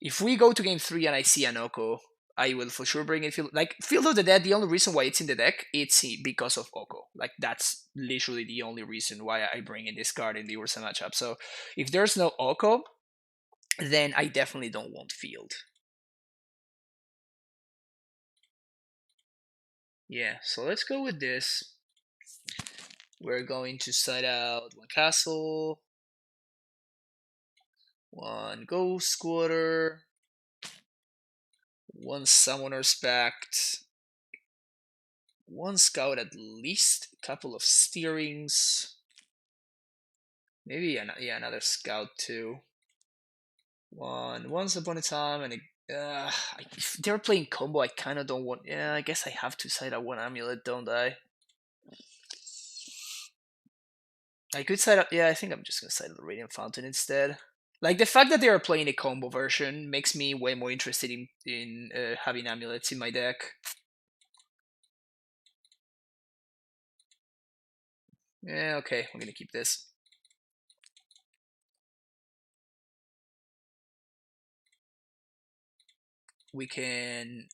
If we go to game 3 and I see an Oko, I will for sure bring in Field of the Dead. The only reason why it's in the deck, it's because of Oko. Like, that's literally the only reason why I bring in this card in the Ursa matchup. So if there's no Oko, then I definitely don't want Field. Yeah, so let's go with this. We're going to side out 1 castle, 1 ghost squatter, 1 summoner's pact, 1 scout at least, a couple of steerings, maybe another scout too. Once upon a time, and if they're playing combo, I kind of don't want. Yeah, I guess I have to side out 1 AmuLIT, don't I? I could side out. Yeah, I think I'm just gonna side out the Radiant Fountain instead. Like, the fact that they are playing a combo version makes me way more interested in having AmuLITs in my deck. Yeah, okay, I'm gonna keep this. We can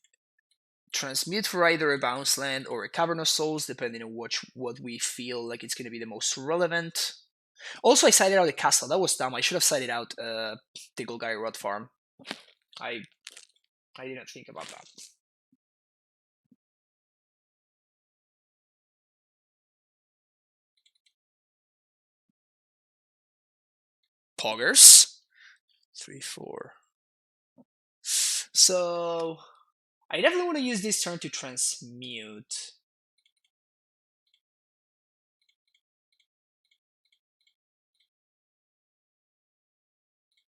transmute for either a bounce land or a Cavern of Souls, depending on what we feel like it's going to be the most relevant. Also, I sided out a castle. That was dumb. I should have sided out Tickleguy Rod Farm. I didn't think about that. Poggers. 3/4. So I definitely want to use this turn to transmute.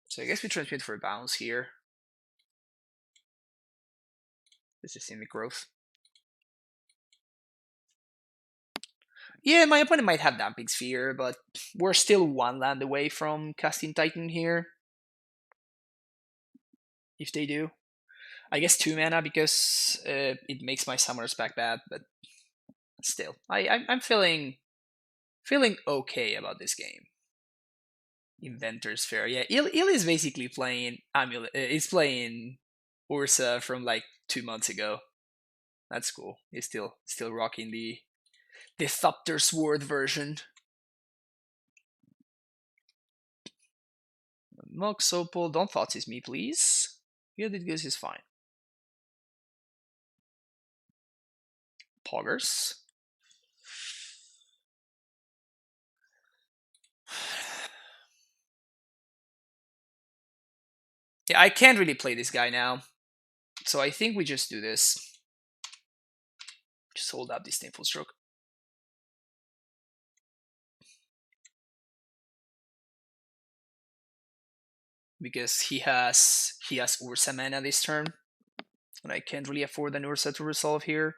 So I guess we transmute for a bounce here. This is Simic growth. Yeah, my opponent might have Damping Sphere, but we're still one land away from casting Titan here. If they do. I guess 2 mana because it makes my Summoner's Pact bad, but still. I'm feeling okay about this game. Inventor's Fair. Yeah, Il is basically playing AmuLIT. He's playing Urza from like 2 months ago. That's cool. He's still rocking the Thopter Sword version. Mox Opal, don't Thoughtseize me, please. Gilded Goose is fine. Poggers. Yeah, I can't really play this guy now. So I think we just do this. Just hold up this Disdainful Stroke. Because he has Urza mana this turn. And I can't really afford an Urza to resolve here.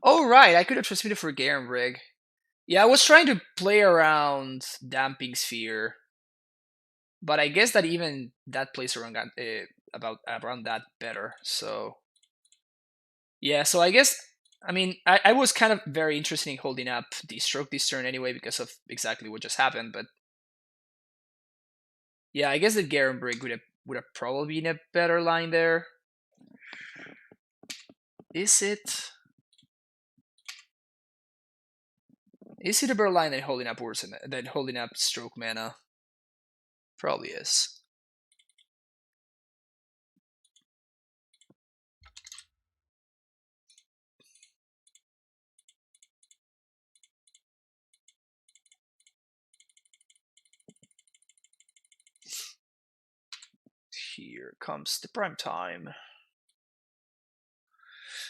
Oh right, I could have transmitted for Garenbrig. Yeah, I was trying to play around Damping Sphere. But I guess that even that plays around around that better. So yeah, so I guess I mean I was kind of very interested in holding up the stroke this turn anyway because of exactly what just happened. But yeah, I guess that Garenbrig would have probably been a better line there. Is it? Is it a better line than holding up Urza, than holding up stroke mana? Probably is. Here comes the prime time.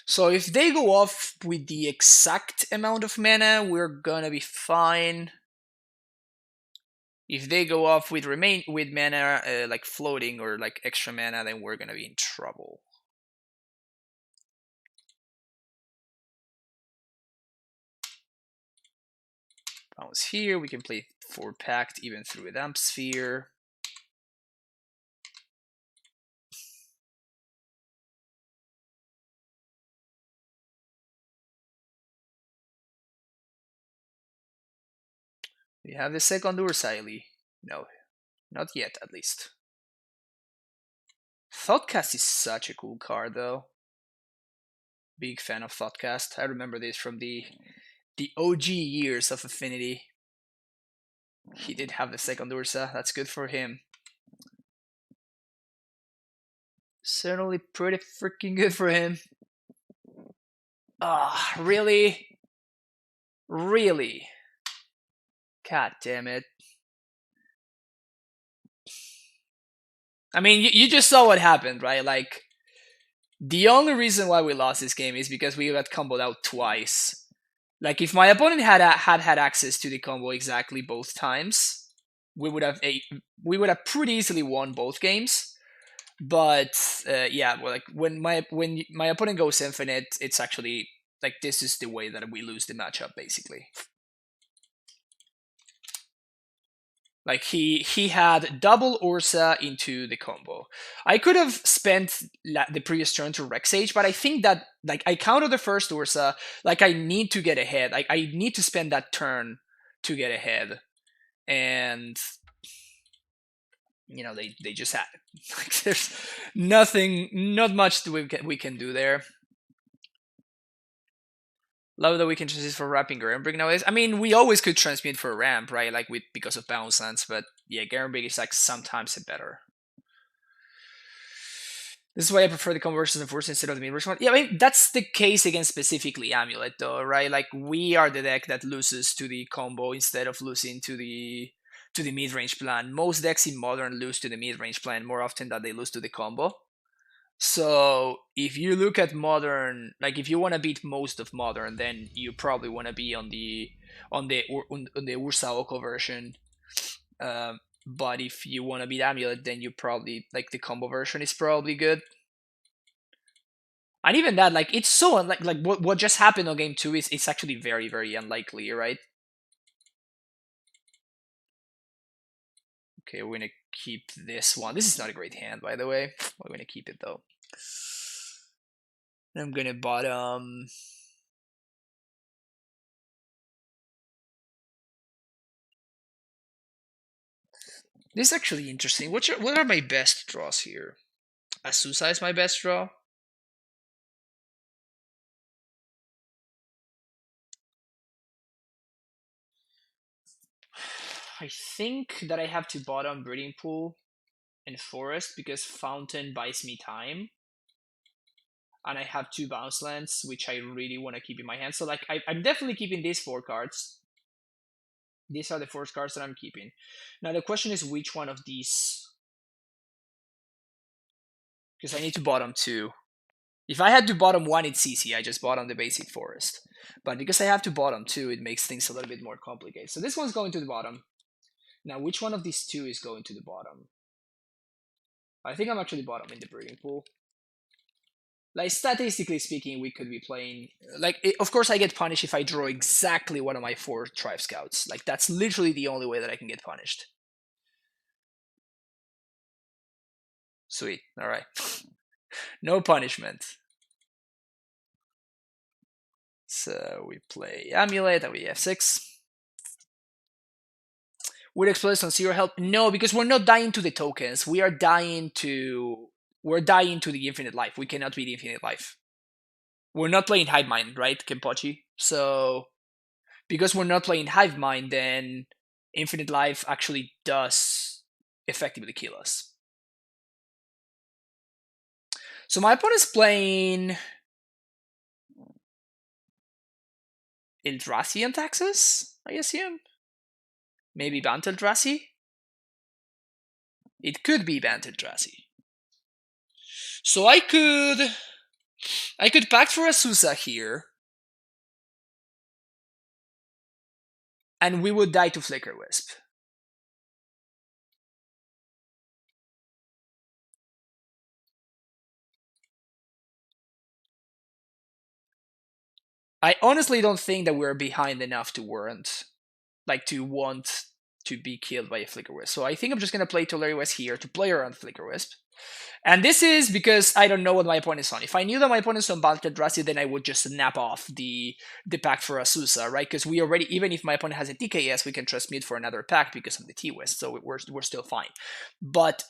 So if they go off with the exact amount of mana, we're gonna be fine. If they go off with mana like floating or like extra mana, then we're gonna be in trouble. Bounce here, we can play 4 Pact even through a Damp Sphere. We have the second Urza. No, not yet at least. Thoughtcast is such a cool card though. Big fan of Thoughtcast. I remember this from the OG years of Affinity. He did have the second Urza. That's good for him. Certainly pretty freaking good for him. Ah, really? Really? God damn it. I mean, you just saw what happened, right? Like, the only reason why we lost this game is because we got comboed out twice. Like, if my opponent had access to the combo exactly both times, we would have pretty easily won both games. But yeah, well, like when my opponent goes infinite, it's actually like this is the way that we lose the matchup basically. Like he had double Urza into the combo. I could have spent the previous turn to Rexage, but I think that like I countered the first Urza. Like I need to get ahead. Like I need to spend that turn to get ahead. and you know they just had it. Like, there's not much that we can do there. Love that we can transmute for Wrapping Garenbrig nowadays. I mean, we always could transmute for ramp, right? Like because of bounce lands, but yeah, Garenbrig is like sometimes a better. This is why I prefer the conversions of Urza instead of the mid-range one. Yeah, I mean that's the case against specifically AmuLIT, though, right? Like we are the deck that loses to the combo instead of losing to the mid-range plan. Most decks in Modern lose to the mid-range plan more often than they lose to the combo. So if you look at Modern, like if you want to beat most of Modern, then you probably want to be on the Ursa Oko version. But if you want to beat AmuLIT, then you probably like the combo version is probably good. And even that, like it's so unlike like what just happened on game 2 is it's actually very very unlikely, right? Okay, we're gonna keep this one. This is not a great hand, by the way. We're gonna keep it though. I'm gonna bottom. This is actually interesting. What are my best draws here? Azusa is my best draw. I think that I have to bottom Breeding Pool and Forest because Fountain buys me time. And I have 2 bounce lands, which I really want to keep in my hand. So like I'm definitely keeping these 4 cards. These are the 4 cards that I'm keeping. Now the question is which one of these, because I need to bottom 2. If I had to bottom 1, it's easy. I just bottom the basic forest. But because I have to bottom 2, it makes things a little bit more complicated. So this one's going to the bottom. Now which one of these 2 is going to the bottom? I think I'm actually bottom in the Breeding Pool. Like statistically speaking, we could be playing like of course I get punished if I draw exactly one of my 4 Tribe Scouts. Like that's literally the only way that I can get punished. Sweet. All right. No punishment. So we play AmuLIT and we f6. Would explodes on 0 health? No, because we're not dying to the tokens. We're dying to the infinite life. We cannot beat infinite life. We're not playing Hive Mind, right, Kenpochi? So because we're not playing Hive Mind, then infinite life actually does effectively kill us. So my opponent's playing Eldrazi and Taxes, I assume. Maybe Bant Eldrazi? It could be Bant Eldrazi. So I could pact for Azusa here. And we would die to Flicker Wisp. I honestly don't think that we're behind enough to warrant, like, to want to be killed by a Flicker Wisp. So I think I'm just going to play Tolari Wisp here to play around Flicker Wisp. And this is because I don't know what my opponent's on. If I knew that my opponent's on Bant Eldrazi, then I would just snap off the pact for Azusa, right? Because we already, even if my opponent has a TKS, we can transmute for another pact because of the T-Wisp, so we're still fine. But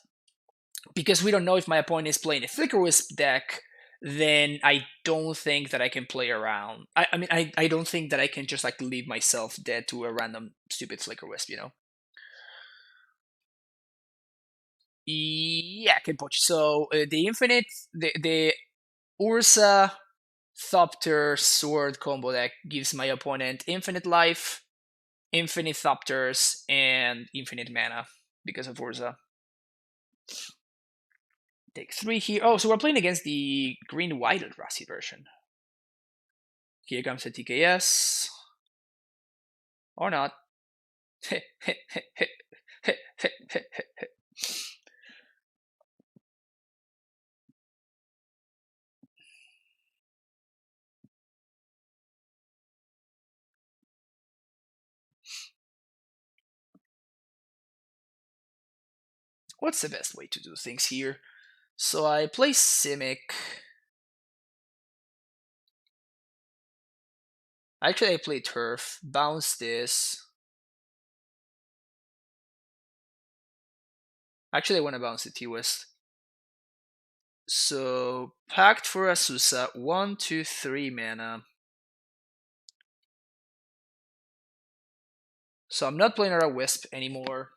because we don't know if my opponent is playing a Flicker Wisp deck, then I don't think that I can play around. I mean, I don't think that I can just like leave myself dead to a random stupid Flicker Wisp, you know? Yeah, Kenpochi. So the infinite, the Urza Thopter Sword combo deck gives my opponent infinite life, infinite Thopters, and infinite mana because of Urza. Take 3 here. Oh, so we're playing against the green-white Eldrazi version. Here comes a TKS. Or not. What's the best way to do things here? So I play Simic. Actually, I play Turf. Bounce this. Actually, I want to bounce the T-West. So, Pact for Azusa, 1, 2, 3 mana. So I'm not playing around Wisp anymore.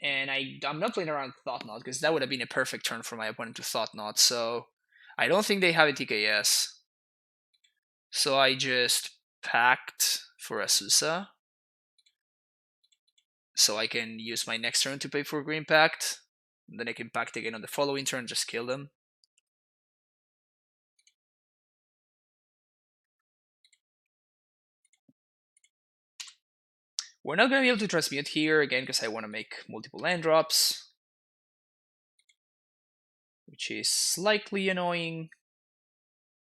And I'm not playing around Thought-Knot, because that would have been a perfect turn for my opponent to Thought-Knot, so I don't think they have a TKS. So I just Pact for Azusa. So I can use my next turn to pay for Green Pact. And then I can Pact again on the following turn, just kill them. We're not going to be able to transmute here again because I want to make multiple land drops, which is slightly annoying,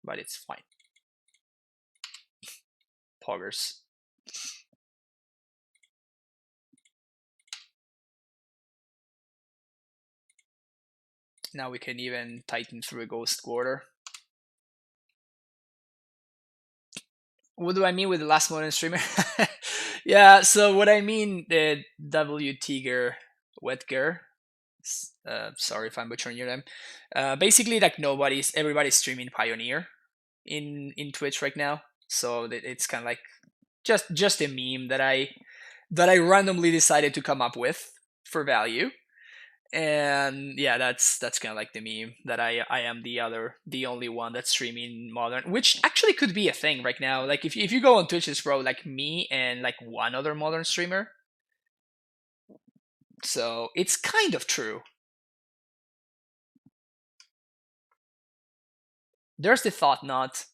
but it's fine. Poggers. Now we can even Titan through a Ghost Quarter. What do I mean with the last modern streamer? Yeah, so what I mean, the W. Tiger Wetger. Sorry if I'm butchering your name. Basically, like everybody's streaming Pioneer in Twitch right now, so it's kind of like just a meme that I randomly decided to come up with for value. And yeah, that's kind of like the meme that I am the only one that's streaming modern, which actually could be a thing right now. Like if you go on Twitch, it's probably like me and like one other modern streamer. So it's kind of true. There's the Thought-Knot,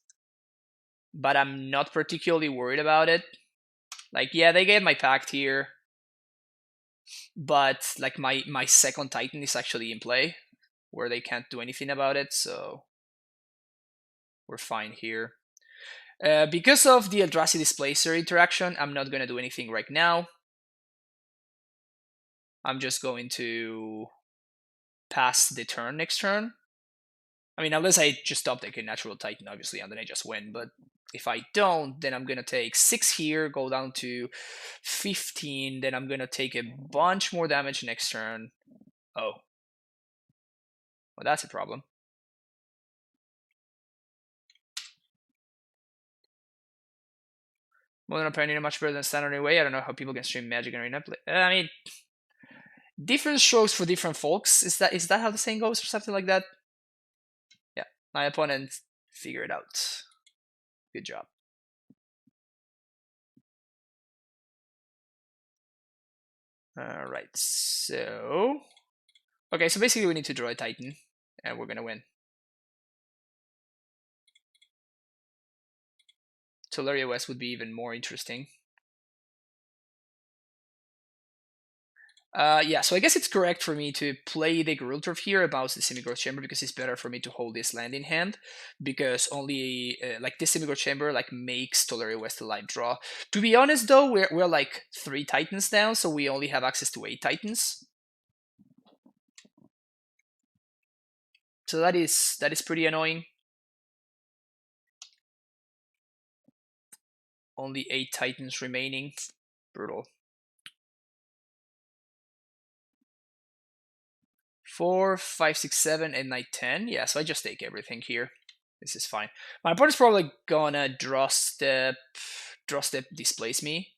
but I'm not particularly worried about it. Like, yeah, they gave my Pact here, but like my second Titan is actually in play, where they can't do anything about it, so we're fine here. Because of the Eldrazi Displacer interaction, I'm not going to do anything right now. I'm just going to pass the turn next turn. I mean, unless I just stop taking Natural Titan, obviously, and then I just win. But if I don't, then I'm going to take 6 here, go down to 15. Then I'm going to take a bunch more damage next turn. Oh. Well, that's a problem. Modern Pioneer much better than Standard anyway. I don't know how people can stream Magic and Arena play. I mean, different strokes for different folks. Is that how the saying goes, or something like that? Yeah, my opponent figured it out. Good job. All right, so okay, so basically we need to draw a Titan, and we're gonna win. Tolaria West would be even more interesting. Yeah, so I guess it's correct for me to play the Gruul Turf here about the Simic Chamber, because it's better for me to hold this land in hand, because only like this Simic Chamber like makes Tolaria West a live draw. To be honest though, we're like 3 Titans down, so we only have access to 8 Titans. So that is pretty annoying. Only 8 Titans remaining. Brutal. 4, 5, 6, 7, and 9, 10. Yeah, so I just take everything here. This is fine. My opponent's probably gonna draw step displace me.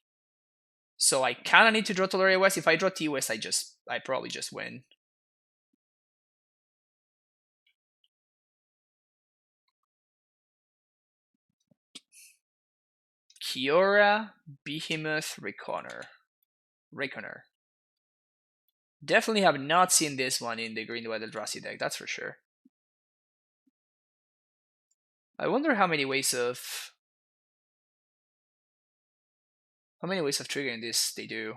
So I kinda need to draw Tolaria West. If I draw T West, I probably just win. Kiora, Behemoth, Reckoner. Definitely have not seen this one in the Green White Eldrazi deck, that's for sure. I wonder how many ways of triggering this they do.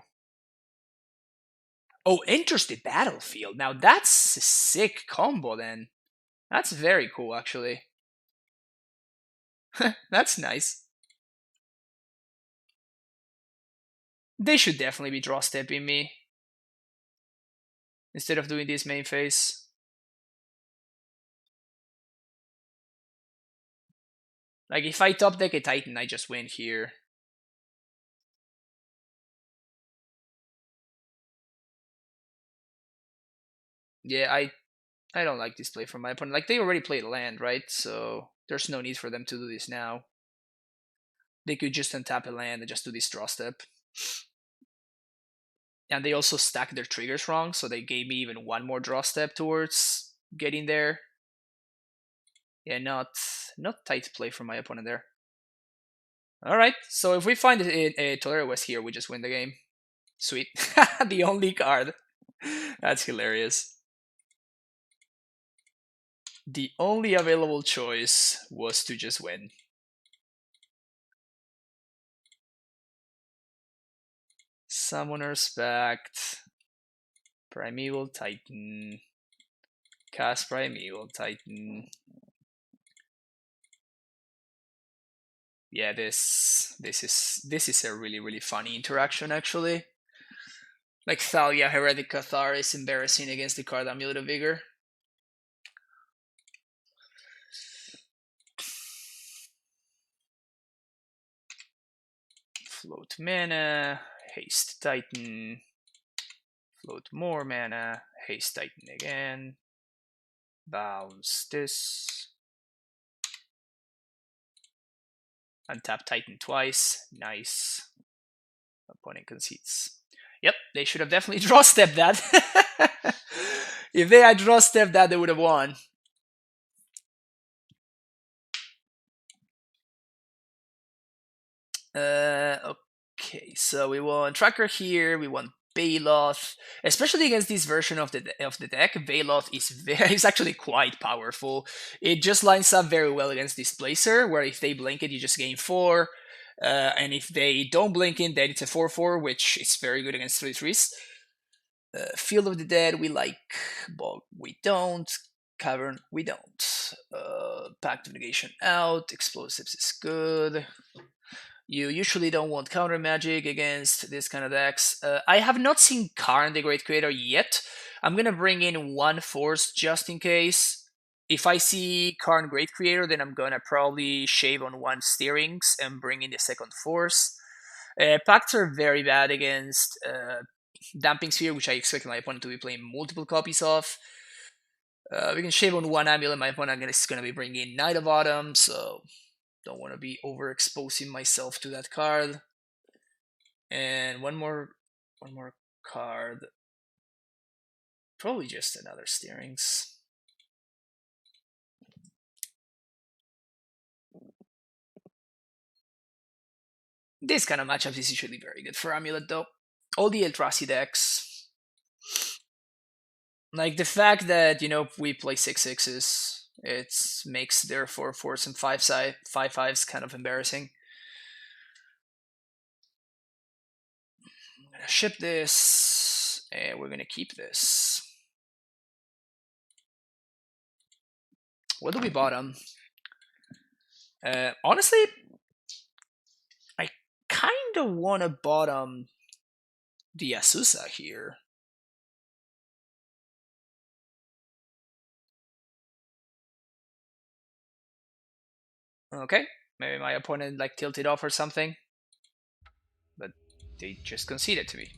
Oh, enters the battlefield. Now that's a sick combo then. That's very cool, actually. That's nice. They should definitely be draw stepping me instead of doing this main phase. Like, if I top deck a Titan, I just win here. Yeah, I don't like this play from my opponent. Like, they already played land, right? So there's no need for them to do this now. They could just untap a land and just do this draw step. And they also stacked their triggers wrong, so they gave me even one more draw step towards getting there. Yeah, not tight play from my opponent there. Alright, so if we find a Tolera West here, we just win the game. Sweet. The only card. That's hilarious. The only available choice was to just win. Summoner's Pact. Primeval Titan. Cast Primeval Titan. Yeah, this is a really funny interaction actually. Like Thalia Heretic Cathar is embarrassing against the card Amulet of Vigor. Float mana, haste Titan, float more mana, haste Titan again, bounce this, untap Titan twice, nice. Opponent concedes. Yep, they should have definitely draw stepped that. If they had draw stepped that, they would have won. Okay, so we want Tracker here, we want Baloth, especially against this version of the deck. Baloth is actually quite powerful. It just lines up very well against Displacer, where if they blink it, you just gain 4. And if they don't blink in, then it's a 4/4, which is very good against 3/3s. Field of the Dead, we like. Bog, we don't. Cavern, we don't. Pact of Negation out. Explosives is good. You usually don't want counter magic against this kind of decks. I have not seen Karn the Great Creator yet. I'm gonna bring in one force just in case. If I see Karn Great Creator, then I'm gonna probably shave on one steerings and bring in the second force. Pacts are very bad against Damping Sphere, which I expect my opponent to be playing multiple copies of. We can shave on one amulet. My opponent is gonna be bringing in Knight of Autumn, so don't want to be overexposing myself to that card. And one more card. Probably just another steerings. This kind of matchup is usually very good for Amulet though. All the Eldrazi decks. Like the fact that, we play 6/6s, it makes their 4/4s and 5/5s kind of embarrassing. I'm gonna ship this, and we're gonna keep this. What do we bottom? Honestly, I kind of want to bottom the Azusa here. Okay, maybe my opponent like tilted off or something, but they just conceded to me.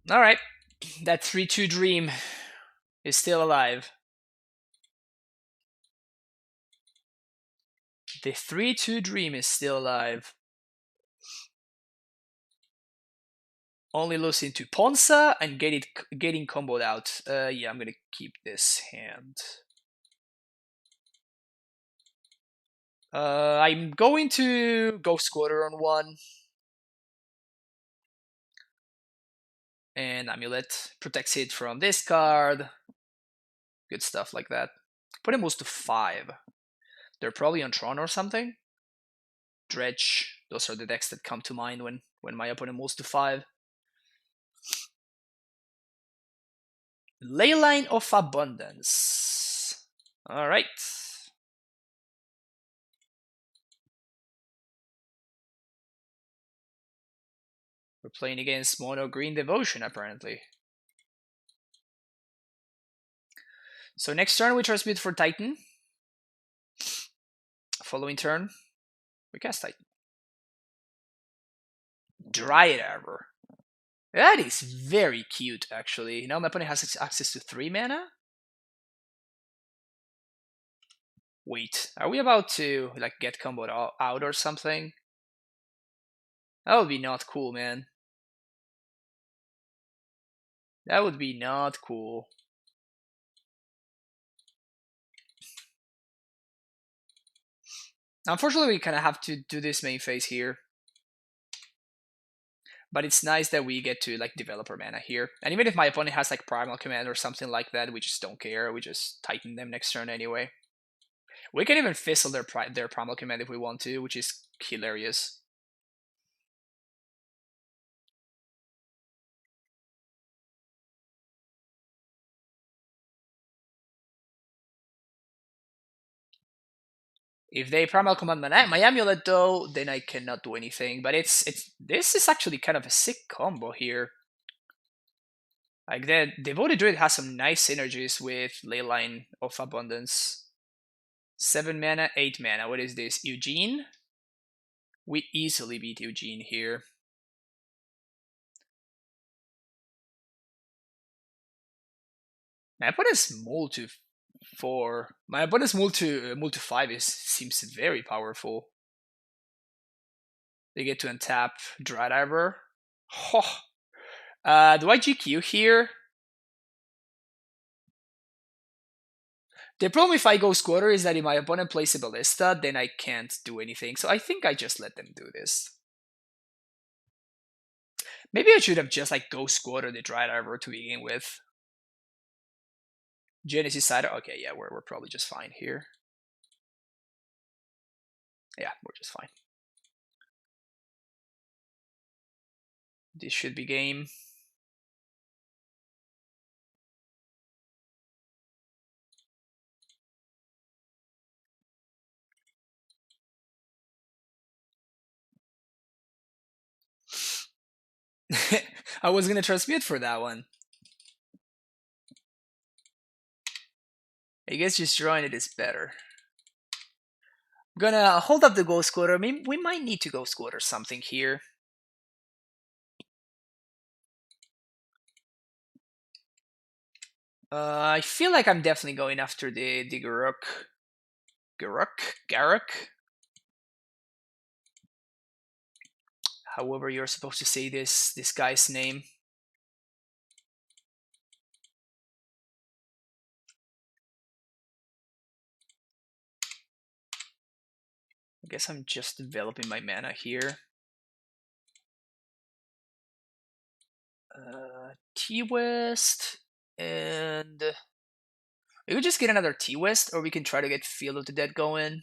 All right, that 3/2 dream is still alive. The 3/2 dream is still alive. Only losing to Ponza and getting comboed out. Yeah, I'm gonna keep this hand. I'm going to Ghost Squatter on one. And Amulet protects it from this card. Good stuff like that. Put him moves to 5. They're probably on Tron or something. Dredge. Those are the decks that come to mind when my opponent moves to 5. Leyline of Abundance. Alright. We're playing against Mono Green Devotion, apparently. So next turn we transmute for Titan. Following turn, we cast Titan. Dryad Arbor. That is very cute, actually. Now my opponent has access to 3 mana? Wait, are we about to like get comboed out or something? That would be not cool, man. That would be not cool. Unfortunately, we kind of have to do this main phase here. But it's nice that we get to like develop our mana here. And even if my opponent has like Primal Command or something like that, we just don't care. We just Titan them next turn anyway. We can even fizzle their Primal Command if we want to, which is hilarious. If they Primal Command my AmuLIT though, then I cannot do anything. But this is actually kind of a sick combo here. Like the Devoted Druid has some nice synergies with Leyline of Abundance. 7 mana, 8 mana. What is this? Eugene? We easily beat Eugene here. My opponent's Mull to 4. My opponent's Mull to 5 seems very powerful. They get to untap Drydiver. Oh. Do I GQ here? The problem if I go Squatter is that if my opponent plays a Ballista, then I can't do anything. So I think I just let them do this. Maybe I should have just like go Squatter the Drydiver to begin with. Genesis Cider. Okay, yeah, we're probably just fine here. Yeah, we're just fine. This should be game. I was gonna transmute for that one. I guess just drawing it is better. I'm gonna hold up the Ghost Squatter. Maybe we might need to Ghost Squatter something here. I feel like I'm definitely going after the Garruk. However, you're supposed to say this guy's name. I guess I'm just developing my mana here. T-West, and we could just get another T-West, or we can try to get Field of the Dead going.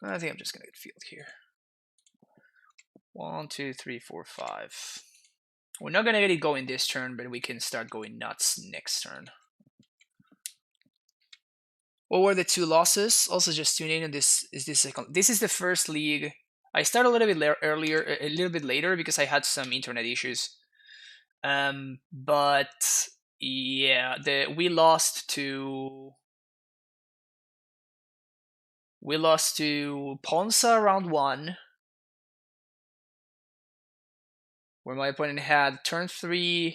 I think I'm just gonna get Field here. 1, 2, 3, 4, 5. We're not gonna get it going this turn, but we can start going nuts next turn. What were the 2 losses? Also, just tune in. And this is the first league. I started a little bit earlier, a little bit later because I had some internet issues. But yeah, we lost to Ponza round 1, where my opponent had turn 2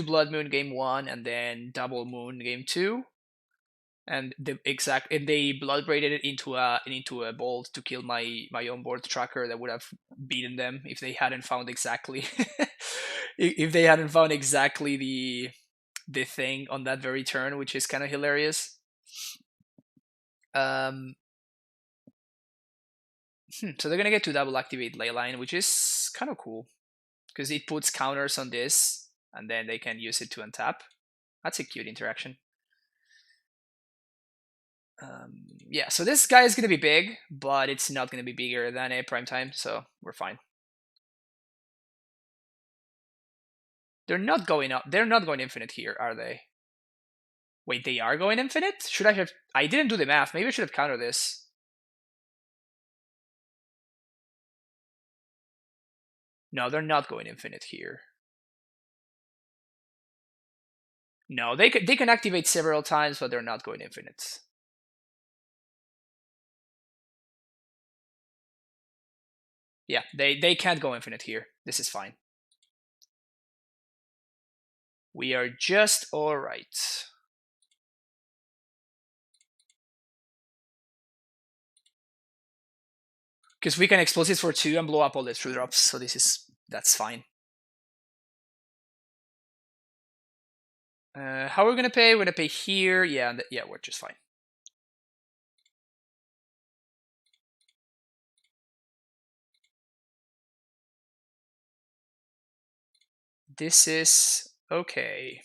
Blood Moon game 1, and then Double Moon game 2. And they blood braided it into a bolt to kill my own board tracker that would have beaten them if they hadn't found exactly if they hadn't found exactly the thing on that very turn, which is kind of hilarious. So they're gonna get to double activate Leyline, which is kind of cool because it puts counters on this, and then they can use it to untap. That's a cute interaction. Yeah, so this guy is going to be big, but it's not going to be bigger than a primetime, so we're fine. They're not going up. They're not going infinite here, are they? Wait, they are going infinite? Should I have... I didn't do the math. Maybe I should have countered this. No, they're not going infinite here. No, they can activate several times, but they're not going infinite. Yeah, they can't go infinite here. This is fine. We are just all right. Because we can explosives for 2 and blow up all the 3-drops, so that's fine. How are we gonna pay? We're gonna pay here. Yeah, yeah, we're just fine. This is okay.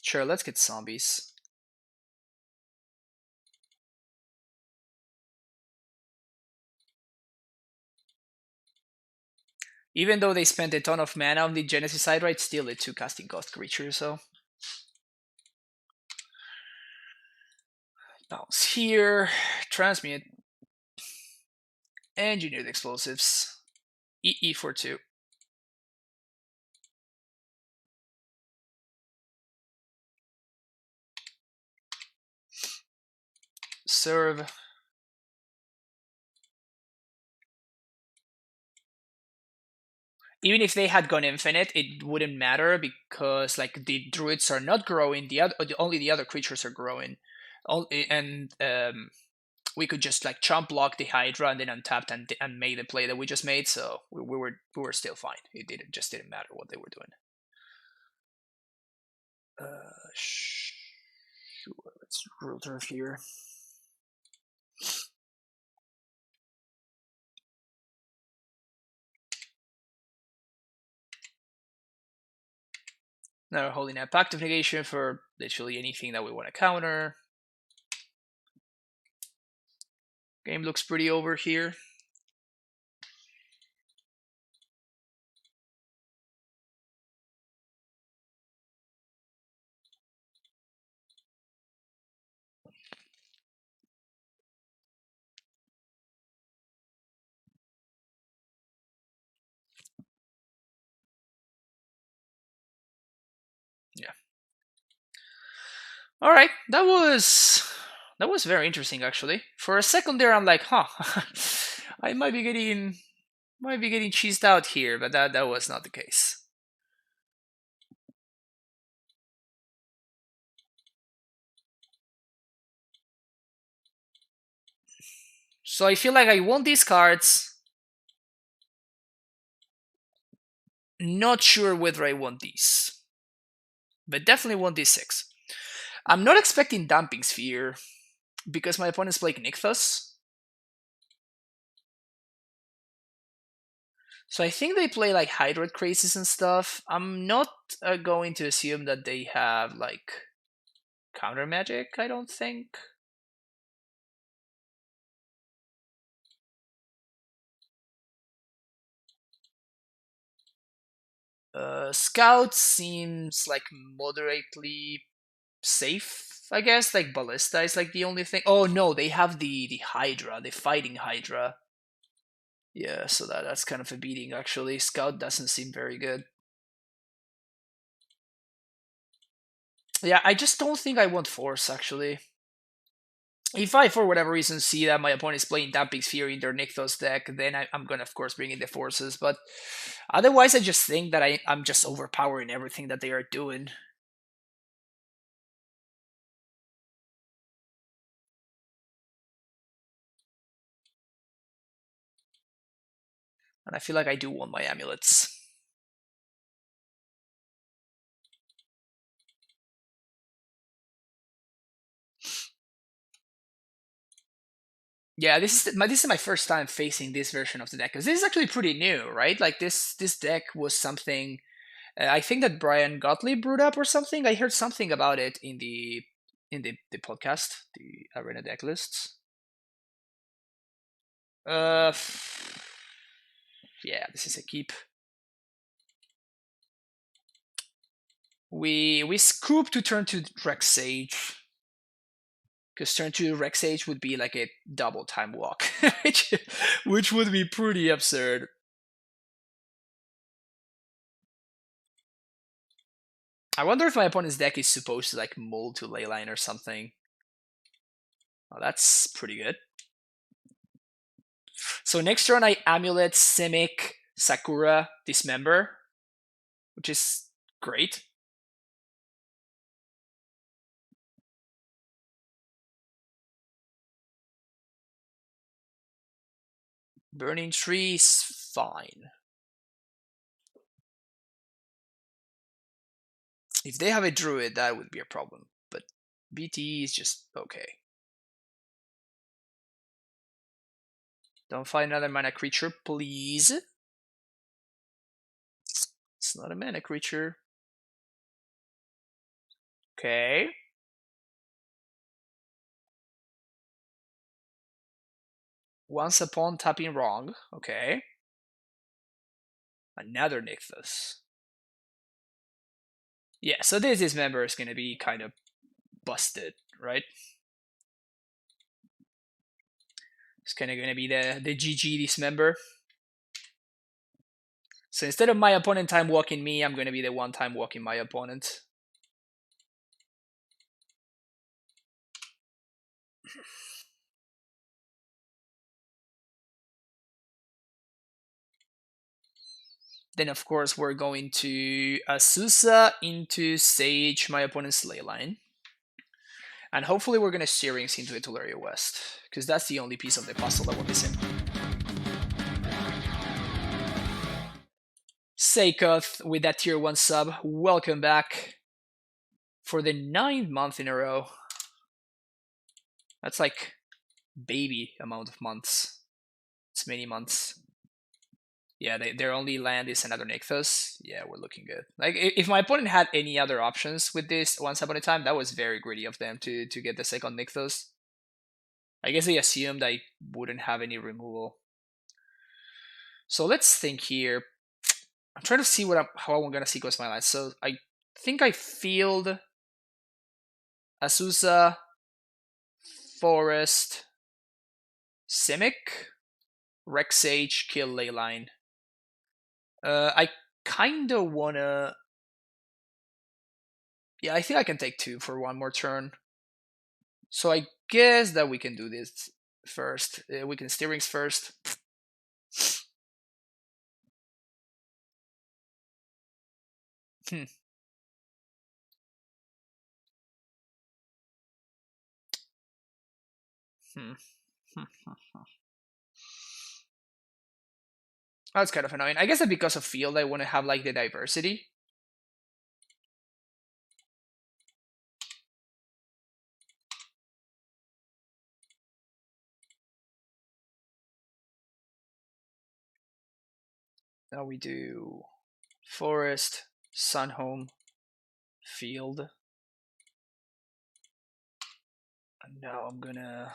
Sure, let's get zombies. Even though they spent a ton of mana on the Genesis side, right? Still a 2 casting cost creature, so. Bounce here, transmute, engineered explosives, EE for 2. Serve. Even if they had gone infinite, it wouldn't matter because like the druids are not growing. Only the other creatures are growing, and we could just like chump block the Hydra and then untap and make the play that we just made. So we were still fine. It didn't matter what they were doing. Sure, let's root her here. Now we're holding a Pact of Negation for literally anything that we want to counter. Game looks pretty over here. Yeah. All right, that was very interesting actually. For a second there, I'm like, huh, I might be getting cheesed out here, but that was not the case. So I feel like I won these cards. Not sure whether I want these, but definitely want these 6. I'm not expecting Damping Sphere because my opponent's playing Nykthos. So I think they play like Hydroid Crazes and stuff. I'm not going to assume that they have like counter magic, I don't think. Scout seems like moderately safe, I guess. Like Ballista is like the only thing. Oh no, they have the Hydra, the fighting Hydra. Yeah, so that's kind of a beating actually. Scout doesn't seem very good. Yeah, I just don't think I want Force actually. If I, for whatever reason, see that my opponent is playing Damping Sphere in their Nykthos deck, then I'm gonna, of course, bring in the Forces. But otherwise, I just think that I'm just overpowering everything that they are doing. And I feel like I do want my amulets. Yeah, this is my first time facing this version of the deck because this is actually pretty new, right? Like this deck was something I think that Brian Gottlieb brewed up or something. I heard something about it in the podcast, the Arena deck lists. Uh, yeah, this is a keep. We scoop to turn to Rex Sage. Because turn 2 Rex Sage would be like a double time walk, which would be pretty absurd. I wonder if my opponent's deck is supposed to like mold to Leyline or something. Oh, that's pretty good. So next turn I AmuLIT, Simic, Sakura, Dismember, which is great. Burning Tree is fine. If they have a Druid, that would be a problem. But BT is just okay. Don't find another mana creature, please. It's not a mana creature. Okay. Once upon tapping wrong. Okay. Another Nixus. Yeah, so this member is going to be kind of busted, right? It's kind of going to be the GG dismember. So instead of my opponent time walking me, I'm going to be the one time walking my opponent. Then of course we're going to Azusa into Sage, my opponent's Leyline. And hopefully we're going to Searings into Etularia West, because that's the only piece of the puzzle that we're missing. Sakoth with that tier 1 sub, welcome back for the 9th month in a row. That's like baby amount of months. It's many months. Yeah, their only land is another Nykthos. Yeah, we're looking good. Like, if my opponent had any other options with this Once Upon a Time, that was very greedy of them to get the second Nykthos. I guess they assumed I wouldn't have any removal. So let's think here. I'm trying to see how I'm gonna sequence my lines. So I think I field Azusa, Forest, Simic, Rex Sage, kill Leyline. I kinda wanna... Yeah, I think I can take 2 for one more turn. So I guess that we can do this first. We can Steerings first. Hmm. That's kind of annoying. I guess that because of field, I want to have like the diversity. Now we do Forest, Sunhome, Field. And now I'm gonna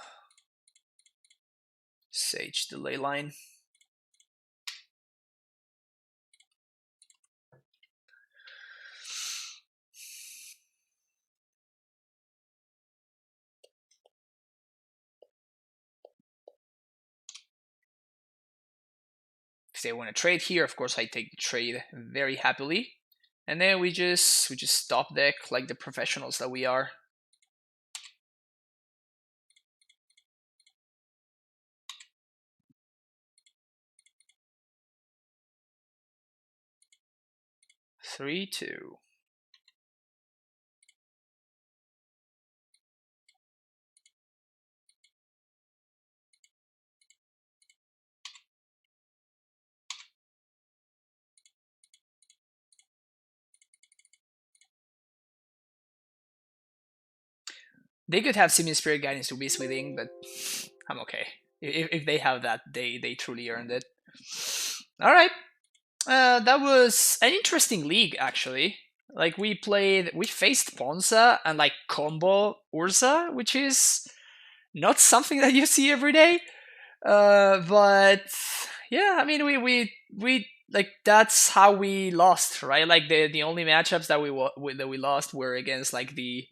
Sage the Leyline. If they want to trade here, of course I take the trade very happily. And then we just stop deck like the professionals that we are. Three, two. They could have Simic Spirit Guidance to Beast Within, but I'm okay. If they have that, they truly earned it. All right, that was an interesting league actually. Like we faced Ponza and like combo Urza, which is not something that you see every day. But yeah, I mean we like that's how we lost, right? Like the only matchups that we lost were against like the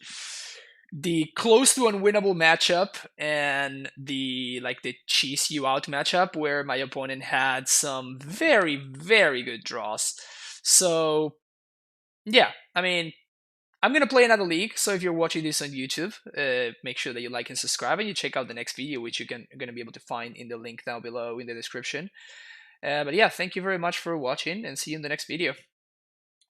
close to unwinnable matchup and the cheese you out matchup where my opponent had some very very good draws. So yeah, I mean I'm gonna play another league, so if you're watching this on YouTube, make sure that you like and subscribe, and you check out the next video, which you're gonna be able to find in the link down below in the description. But yeah, thank you very much for watching, and see you in the next video.